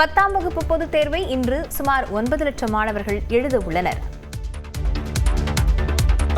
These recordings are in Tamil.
10ஆம் வகுப்பு பொதுத் தேர்வை இன்று சுமார் 9 லட்சம் மாணவர்கள் எழுத உள்ளனர்.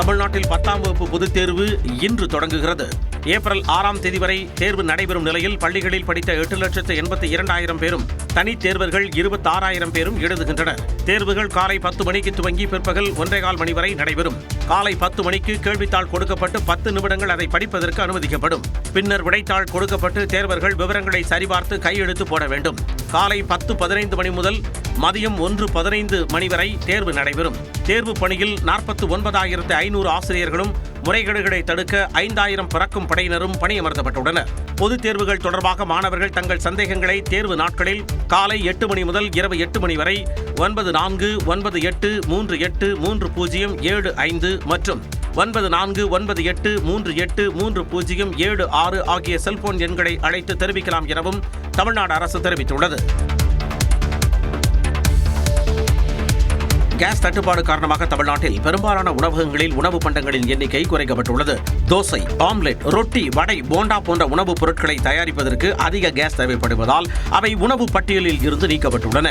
தமிழ்நாட்டில் 10ஆம் வகுப்பு பொதுத் தேர்வு இன்று தொடங்குகிறது. ஏப்ரல் 6ஆம் தேதி வரை தேர்வு நடைபெறும் நிலையில் பள்ளிகளில் படித்த 8,82,000 பேரும் தனித் தேர்வர்கள் 26,000 பேரும் எழுதுகின்றனர். தேர்வுகள் காலை 10 மணிக்கு துவங்கி பிற்பகல் 1:15 மணி வரை நடைபெறும். காலை 10 மணிக்கு கேள்வித்தாள் கொடுக்கப்பட்டு 10 நிமிடங்கள் அதை படிப்பதற்கு அனுமதிக்கப்படும். பின்னர் விடைத்தாள் கொடுக்கப்பட்டு தேர்வர்கள் விவரங்களை சரிபார்த்து கையெழுத்து போட வேண்டும். காலை 10:15 மணி முதல் மதியம் 1:15 மணி வரை தேர்வு நடைபெறும். தேர்வு பணியில் 49,500 ஆசிரியர்களும் முறைகேடுகளை தடுக்க 5,000 பறக்கும் படையினரும் பணியமர்த்தப்பட்டுள்ளனர். பொதுத் தேர்வுகள் தொடர்பாக மாணவர்கள் தங்கள் சந்தேகங்களை தேர்வு நாட்களில் காலை 8 மணி முதல் இரவு 8 மணி வரை 9498383075 மற்றும் 9498383076 ஆகிய செல்போன் எண்களை அழைத்து தெரிவிக்கலாம் எனவும் தமிழ்நாடு அரசு தெரிவித்துள்ளது. கேஸ் தட்டுப்பாடு காரணமாக தமிழ்நாட்டில் பெரும்பாலான உணவகங்களில் உணவு பண்டங்களின் எண்ணிக்கை குறைக்கப்பட்டுள்ளது. தோசை, ஆம்லெட், ரொட்டி, வடை, போண்டா போன்ற உணவுப் பொருட்களை தயாரிப்பதற்கு அதிக கேஸ் தேவைப்படுவதால் அவை உணவு பட்டியலில் இருந்து நீக்கப்பட்டுள்ளன.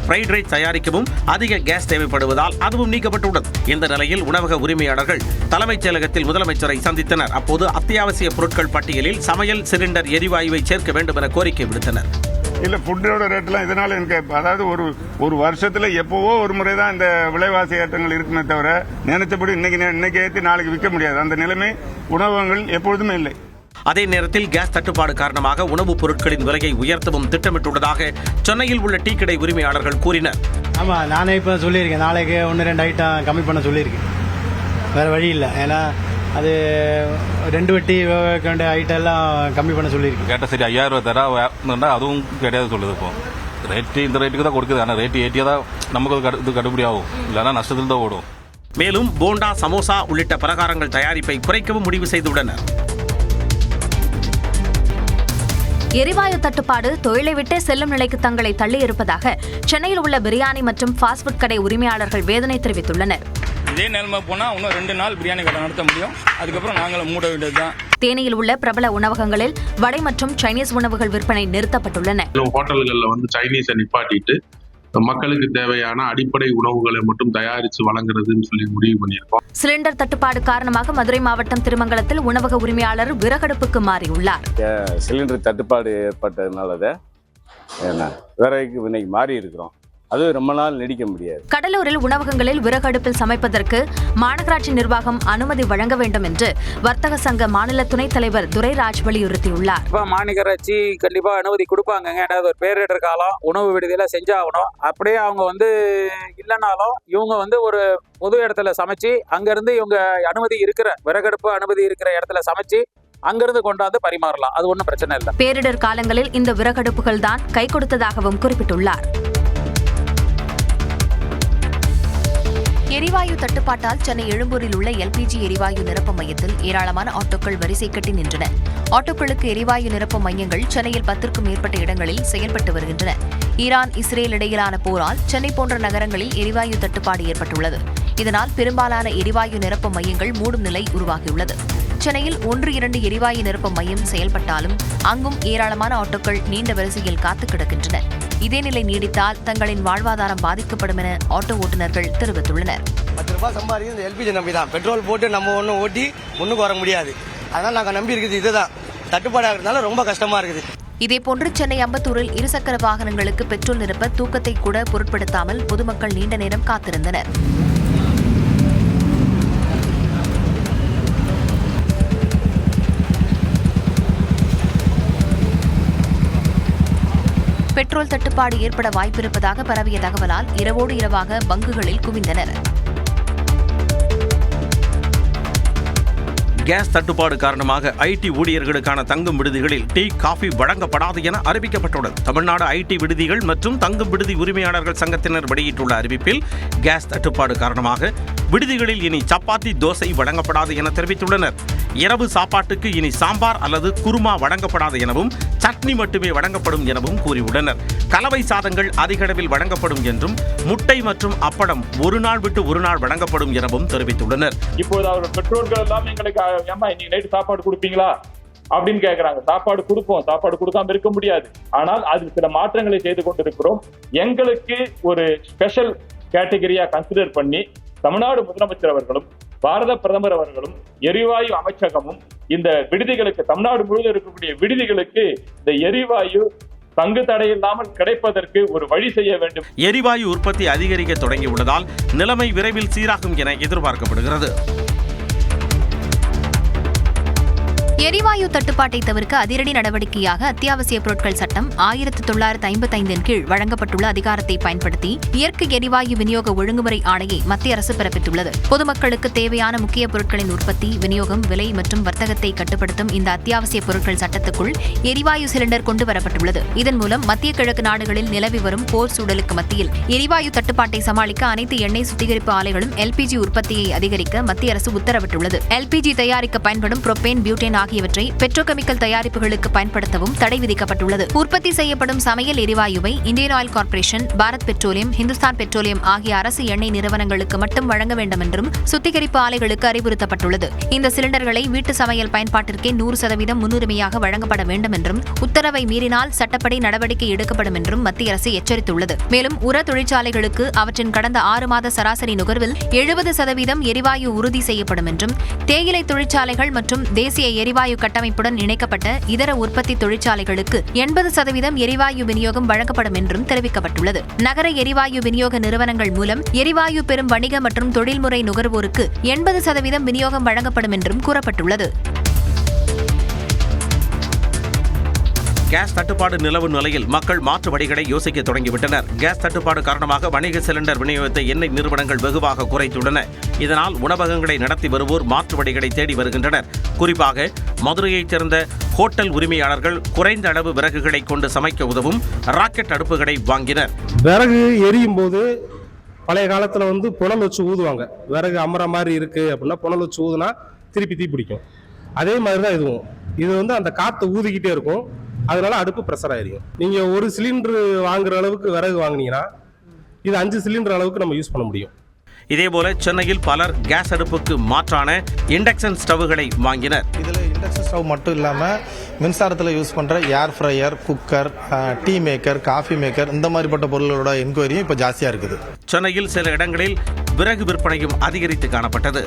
ஃப்ரைட் ரைஸ் தயாரிக்கவும் அதிக கேஸ் தேவைப்படுவதால் அதுவும் நீக்கப்பட்டுள்ளது. இந்த நிலையில் உணவக உரிமையாளர்கள் தலைமைச் செயலகத்தில் முதலமைச்சரை சந்தித்தனர். அப்போது அத்தியாவசிய பொருட்கள் பட்டியலில் சமையல் சிலிண்டர் எரிவாயுவை சேர்க்க வேண்டும் என கோரிக்கை விடுத்தனர். இல்ல ஃபுட்டோட ரேட்லாம் இதனால எனக்கு அதாவது ஒரு வருஷத்துல எப்பவோ ஒரு முறை தான் இந்த விலைவாசி ஏற்றங்கள் இருக்குமே தவிர நினைச்சபடி இன்னைக்கு ஏற்றி நாளைக்கு விற்க முடியாது. அந்த நிலைமை உணவகங்கள் எப்பொழுதுமே இல்லை. அதே நேரத்தில் கேஸ் தட்டுப்பாடு காரணமாக உணவுப் பொருட்களின் விலையை உயர்த்தவும் திட்டமிட்டுள்ளதாக சென்னையில் உள்ள டீ கடை உரிமையாளர்கள் கூறினர். ஆமா, நானே இப்ப சொல்லியிருக்கேன், நாளைக்கு 1-2 ஐட்டம் கம்மி பண்ண சொல்லியிருக்கேன். வேற வழி இல்லை. ஏன்னா அது 2 வட்டி வேண்டிய ஐட்டம் எல்லாம் கம்மி பண்ண சொல்லியிருக்கு. கேட்டால் சரி 5,000 ரூபா தரா அதுவும் கிடையாது சொல்லுது. இப்போ ரேட்டு இந்த ரேட்டுக்கு தான் கொடுக்குது. ஆனால் ரேட்டு ஏற்றியா தான் நமக்கு இது கட்டுப்படி ஆகும், இல்லைன்னா நஷ்டத்தில் தான் ஓடும். மேலும் போண்டா, சமோசா உள்ளிட்ட பலகாரங்கள் தயாரிப்பை குறைக்கவும் முடிவு செய்துள்ளனர். எரிவாயு தட்டுப்பாடு தொழிலை விட்டே செல்லும் நிலைக்கு தங்களை தள்ளியிருப்பதாக சென்னையில் உள்ள பிரியாணி மற்றும் ஃபாஸ்ட் ஃபுட் கடை உரிமையாளர்கள் வேதனை தெரிவித்துள்ளனர். இதே நிலைமை போனா இன்னும் 2 நாள் பிரியாணி கடை நடத்த முடியும். அதுக்கப்புறம் நாங்களும் மூட வேண்டியதுதான். தேனியில் உள்ள பிரபல உணவகங்களில் வடை மற்றும் சைனீஸ் உணவுகள் விற்பனை நிறுத்தப்பட்டுள்ளன. ஹோட்டல்கள்ல சைனீஸை நிப்பாட்டிட்டு மக்களுக்கு தேவையான அடிப்படை உணவுகளை மட்டும் தயாரித்து வழங்குறதுன்னு சொல்லி முடிவு பண்ணியிருக்கோம். சிலிண்டர் தட்டுப்பாடு காரணமாக மதுரை மாவட்டம் திருமங்கலத்தில் உணவக உரிமையாளர் விறகடுப்புக்கு மாறியுள்ளார். சிலிண்டர் தட்டுப்பாடு ஏற்பட்டதுனால விறகுக்கு இன்னைக்கு மாறி இருக்கிறோம். அது ரொம்ப நாள் நீடிக்க முடியாது. கடலூரில் உணவகங்களில் விறகடுப்பில் சமைப்பதற்கு மாநகராட்சி நிர்வாகம் அனுமதி வழங்க வேண்டும் என்று வர்த்தக சங்க மாநில துணைத் தலைவர் துரைராஜ் வலியுறுத்தியுள்ளார். மாநகராட்சி கண்டிப்பா அனுமதி கொடுப்பாங்க. ஏதாவது ஒரு பேரிடர் காலம் உணவு விடுதியில செஞ்சாகணும். அப்படியே அவங்க இல்லைனாலும் இவங்க ஒரு பொது இடத்துல சமைச்சு அங்கிருந்து இவங்க விறகடுப்பு அனுமதி இருக்கிற இடத்துல சமைச்சு அங்கிருந்து கொண்டாந்து பரிமாறலாம். அது ஒன்றும் பிரச்சனை இல்லை. பேரிடர் காலங்களில் இந்த விறகடுப்புகள் தான் கை கொடுத்ததாகவும் குறிப்பிட்டுள்ளார். எரிவாயு தட்டுப்பாட்டால் சென்னை எழும்பூரில் உள்ள எல்பிஜி எரிவாயு நிரப்பு மையத்தில் ஏராளமான ஆட்டோக்கள் வரிசை கட்டி நின்றன. ஆட்டோக்களுக்கு எரிவாயு நிரப்பு மையங்கள் சென்னையில் 10க்கும் மேற்பட்ட இடங்களில் செயல்பட்டு வருகின்றன. ஈரான், இஸ்ரேல் இடையிலான போரால் சென்னை போன்ற நகரங்களில் எரிவாயு தட்டுப்பாடு ஏற்பட்டுள்ளது. இதனால் பெரும்பாலான எரிவாயு நிரப்பு மையங்கள் மூடும் நிலை உருவாகியுள்ளது. சென்னையில் 1-2 எரிவாயு நிரப்பு மையம் செயல்பட்டாலும் அங்கும் ஏராளமான ஆட்டோக்கள் நீண்ட வரிசையில் காத்து கிடக்கின்றன. இதே நிலை நீடித்தால் தங்களின் வாழ்வாதாரம் பாதிக்கப்படும் என ஆட்டோ ஓட்டுநர்கள் தெரிவித்துள்ளனர். 10 ரூபாய் சம்பாதிக்கும் இந்த எல்பிஜி நம்பி தான். பெட்ரோல் போட்டு நம்ம ஒன்றும் ஓட்டி முன்னுக்கு வர முடியாது. அதனால நாங்கள் நம்பி இருக்குது இதுதான். தட்டுப்பாடு ஆகிறதுனால ரொம்ப கஷ்டமா இருக்குது. இதேபோன்று சென்னை அம்பத்தூரில் இருசக்கர வாகனங்களுக்கு பெட்ரோல் நிரப்ப தூக்கத்தை கூட பொருட்படுத்தாமல் பொதுமக்கள் நீண்ட நேரம் காத்திருந்தனர். பெட்ரோல் தட்டுப்பாடு ஏற்பட வாய்ப்பிருப்பதாக பரவிய தகவலால் இரவோடு இரவாக பங்குகளில் குவிந்தனர். கேஸ் தட்டுப்பாடு காரணமாக ஐடி ஊழியர்களுக்கான தங்கும் விடுதிகளில் டீ, காஃபி வழங்கப்படாது என அறிவிக்கப்பட்டுள்ளது. தமிழ்நாடு ஐடி விடுதிகள் மற்றும் தங்கும் விடுதி உரிமையாளர்கள் சங்கத்தினர் வெளியிட்டுள்ள அறிவிப்பில் கேஸ் தட்டுப்பாடு காரணமாக விடுதிகளில் இனி சப்பாத்தி, தோசை வழங்கப்படாது என தெரிவித்துள்ளனர். இரவு சாப்பாட்டுக்கு இனி சாம்பார் அல்லது குருமா வழங்கப்படாது எனவும் சட்னி மட்டுமே வழங்கப்படும் எனவும் கூறியுள்ளனர். கலவை சாதங்கள் அதிக அளவில் வழங்கப்படும் என்றும் முட்டை மற்றும் அப்பளம் ஒரு நாள் விட்டு ஒரு நாள் வழங்கப்படும் எனவும் தெரிவித்துள்ளனர். இப்போது அவர்கள் பெற்றோர்கள் எல்லாம் எங்களுக்கு ஏமா இன்னைக்கு நைட்டு சாப்பாடு கொடுப்பீங்களா, அப்படின்னு கேட்கறாங்க. சாப்பாடு கொடுப்போம், சாப்பாடு கொடுக்காம இருக்க முடியாது. ஆனால் அதில் சில மாற்றங்களை செய்து கொண்டிருக்கிறோம். எங்களுக்கு ஒரு ஸ்பெஷல் கேட்டகரியா கன்சிடர் பண்ணி தமிழ்நாடு முதலமைச்சர் அவர்களும் பாரத பிரதமர் அவர்களும் எரிவாயு அமைச்சகமும் இந்த விடுதிகளுக்கு, தமிழ்நாடு முழுவதும் இருக்கக்கூடிய விடுதிகளுக்கு இந்த எரிவாயு தங்கு தடையில்லாமல் கிடைப்பதற்கு ஒரு வழி செய்ய வேண்டும். எரிவாயு உற்பத்தி அதிகரிக்க தொடங்கியுள்ளதால் நிலைமை விரைவில் சீராகும் என எதிர்பார்க்கப்படுகிறது. எரிவாயு தட்டுப்பாட்டை தவிர்க்க அதிரடி நடவடிக்கையாக அத்தியாவசிய பொருட்கள் சட்டம் 1955 கீழ் வழங்கப்பட்டுள்ள அதிகாரத்தை பயன்படுத்தி இயற்கை எரிவாயு விநியோக ஒழுங்குமுறை ஆணையை மத்திய அரசு பிறப்பித்துள்ளது. பொதுமக்களுக்கு தேவையான முக்கிய பொருட்களின் உற்பத்தி, விநியோகம், விலை மற்றும் வர்த்தகத்தை கட்டுப்படுத்தும் இந்த அத்தியாவசிய பொருட்கள் சட்டத்துக்குள் எரிவாயு சிலிண்டர் கொண்டு வரப்பட்டுள்ளது. இதன் மூலம் மத்திய கிழக்கு நாடுகளில் நிலவி வரும் போர் சூழலுக்கு மத்தியில் எரிவாயு தட்டுப்பாட்டை சமாளிக்க அனைத்து எண்ணெய் சுத்திகரிப்பு ஆலைகளும் எல்பிஜி உற்பத்தியை அதிகரிக்க மத்திய அரசு உத்தரவிட்டுள்ளது. எல்பிஜி தயாரிக்க பயன்படும் புரோபேன், பியூட்டேன் ஆகியவற்றை பெட்ரோகெமிக்கல் தயாரிப்புகளுக்கு பயன்படுத்தவும் தடை விதிக்கப்பட்டுள்ளது. உற்பத்தி செய்யப்படும் சமையல் எரிவாயுவை Indian oil corporation, Bharat petroleum, Hindustan petroleum ஆகிய அரசு எண்ணெய் நிறுவனங்களுக்கு மட்டும் வழங்க வேண்டும் என்றும் சுத்திகரிப்பு ஆலைகளுக்கு அறிவுறுத்தப்பட்டுள்ளது. இந்த சிலிண்டர்களை வீட்டு சமையல் பயன்பாட்டிற்கே 100% முன்னுரிமையாக வழங்கப்பட வேண்டும் என்றும், உத்தரவை மீறினால் சட்டப்படி நடவடிக்கை எடுக்கப்படும் என்றும் மத்திய அரசு எச்சரித்துள்ளது. மேலும் உர தொழிற்சாலைகளுக்கு அவற்றின் கடந்த 6 மாத சராசரி நுகர்வில் 70% எரிவாயு உறுதி செய்யப்படும் என்றும், தேயிலை தொழிற்சாலைகள் மற்றும் தேசிய எரிவாயு கட்டமைப்புடன் இணைக்கப்பட்ட இதர உற்பத்தி தொழிற்சாலைகளுக்கு 80% எரிவாயு விநியோகம் வழங்கப்படும் என்றும் தெரிவிக்கப்பட்டுள்ளது. நகர எரிவாயு விநியோக நிறுவனங்கள் மூலம் எரிவாயு பெறும் வணிக மற்றும் தொழில்முறை நுகர்வோருக்கு 80% விநியோகம் வழங்கப்படும் என்றும் கூறப்பட்டுள்ளது. கேஸ் தட்டுப்பாடு நிலவும் நிலையில் மக்கள் மாற்று வழிகளை யோசிக்க தொடங்கிவிட்டனர். கேஸ் தட்டுப்பாடு காரணமாக வணிக சிலிண்டர் விநியோகத்தை எண்ணெய் நிறுவனங்கள் வெகுவாக குறைத்துள்ளன. இதனால் உணவகங்களை நடத்தி வருவோர் மாற்று வழிகளை தேடி வருகின்றனர். குறிப்பாக மதுரையைச் சேர்ந்த ஹோட்டல் உரிமையாளர்கள் குறைந்த அளவு விறகுகளை கொண்டு சமைக்க உதவும் ராக்கெட் அடுப்புகளை வாங்கினர். விறகு எரியும் போது பழைய காலத்தில் புனல் வச்சு ஊதுவாங்க. விறகு அமர மாதிரி இருக்கு அப்படின்னா புனல் வச்சு ஊதுனா திருப்பி தீ பிடிக்கும். அதே மாதிரி தான் இதுவும். இது அந்த காற்று ஊதிக்கிட்டே இருக்கும். அதனால அடுப்பு ப்ரெஷர் ஆயிருக்கும். நீங்க ஒரு சிலிண்டர் வாங்குற அளவுக்கு விறகு வாங்கினீங்கன்னா இது 5 சிலிண்டர் அளவுக்கு நம்ம யூஸ் பண்ண முடியும். இதேபோல சென்னையில் பலர் கேஸ் அடுப்புக்கு மாற்றான இண்டக்ஷன் ஸ்டவ்களை வாங்கினர். இதில் இண்டக்ஷன் ஸ்டவ் மட்டும் இல்லாமல் மின்சாரத்தில் யூஸ் பண்ணுற ஏர் fryer, cooker, tea maker, coffee maker இந்த மாதிரிப்பட்ட பொருளோட என்கொயரியும் இப்போ ஜாஸ்தியாக இருக்குது. சென்னையில் சில இடங்களில் விறகு விற்பனையும் அதிகரித்து காணப்பட்டது.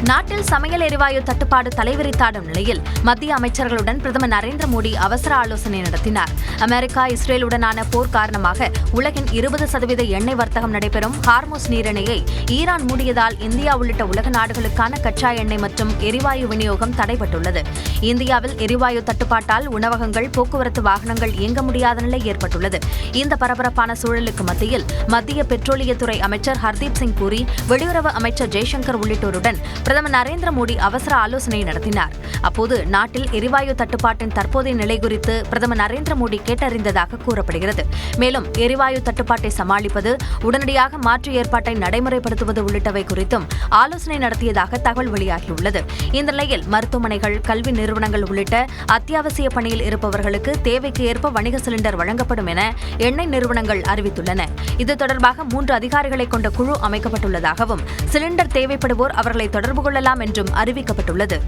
நாட்டில் சமையல் எரிவாயு தட்டுப்பாடு தலைவிரித்தாடும் நிலையில் மத்திய அமைச்சர்களுடன் பிரதமர் நரேந்திர மோடி அவசர ஆலோசனை நடத்தினார். அமெரிக்கா, இஸ்ரேலுடனான போர் காரணமாக உலகின் 20% எண்ணெய் வர்த்தகம் நடைபெறும் ஹார்மோஸ் நீரிணையை ஈரான் மூடியதால் இந்தியா உள்ளிட்ட உலக நாடுகளுக்கான கச்சா எண்ணெய் மற்றும் எரிவாயு விநியோகம் தடைபட்டுள்ளது. இந்தியாவில் எரிவாயு தட்டுப்பாட்டால் உணவகங்கள், போக்குவரத்து வாகனங்கள் இயங்க முடியாத நிலை ஏற்பட்டுள்ளது. இந்த பரபரப்பான சூழலுக்கு மத்தியில் மத்திய பெட்ரோலியத்துறை அமைச்சர் ஹர்தீப் சிங் பூரி, வெளியுறவு அமைச்சர் ஜெய்சங்கர் உள்ளிட்டோருடன் பிரதமர் நரேந்திர மோடி அவசர ஆலோசனை நடத்தினார். அப்போது நாட்டில் எரிவாயு தட்டுப்பாட்டின் தற்போதைய நிலை குறித்து பிரதமர் நரேந்திர மோடி கேட்டறிந்ததாக கூறப்படுகிறது. மேலும் எரிவாயு தட்டுப்பாட்டை சமாளிப்பது, உடனடியாக மாற்று ஏற்பாட்டை நடைமுறைப்படுத்துவது உள்ளிட்டவை குறித்தும் ஆலோசனை நடத்தியதாக தகவல் வெளியாகியுள்ளது. இந்த நிலையில் மருத்துவமனைகள், கல்வி நிறுவனங்கள் உள்ளிட்ட அத்தியாவசிய பணியில் இருப்பவர்களுக்கு தேவைக்கு ஏற்ப வணிக சிலிண்டர் வழங்கப்படும் என எண்ணெய் நிறுவனங்கள் அறிவித்துள்ளன. இது தொடர்பாக 3 அதிகாரிகளை கொண்ட குழு அமைக்கப்பட்டுள்ளதாகவும், சிலிண்டர் தேவைப்படுவோர் அவர்களை தொடர்பு கொள்ளலாம் என்றும் அறிவிக்கப்பட்டுள்ளது.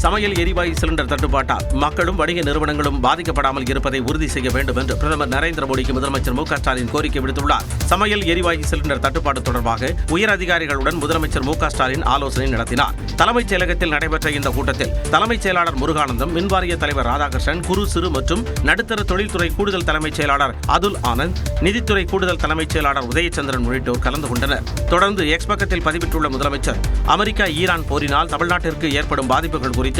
சமையல் எரிவாயு சிலிண்டர் தட்டுப்பாட்டால் மக்களும் வணிக நிறுவனங்களும் பாதிக்கப்படாமல் இருப்பதை உறுதி செய்ய வேண்டும் என்று பிரதமர் நரேந்திர மோடிக்கு முதலமைச்சர் மு.க. ஸ்டாலின் கோரிக்கை விடுத்துள்ளார். சமையல் எரிவாயு சிலிண்டர் தட்டுப்பாடு தொடர்பாக உயர் அதிகாரிகளுடன் முதலமைச்சர் மு.க. ஸ்டாலின் ஆலோசனை நடத்தினார். தலைமைச் செயலகத்தில் நடைபெற்ற இந்த கூட்டத்தில் தலைமைச் செயலாளர் முருகானந்தம், மின்வாரிய தலைவர் ராதாகிருஷ்ணன், குறு சிறு மற்றும் நடுத்தர தொழில்துறை கூடுதல் தலைமைச் செயலாளர் அதுல் ஆனந்த், நிதித்துறை கூடுதல் தலைமைச் செயலாளர் உதயச்சந்திரன் உள்ளிட்டோர் கலந்து கொண்டனர். தொடர்ந்து எக்ஸ் பக்கத்தில் பதிவிட்டுள்ள முதலமைச்சர், அமெரிக்கா ஈரான் போரினால் தமிழ்நாட்டிற்கு ஏற்படும் பாதிப்புகள் குறித்தும்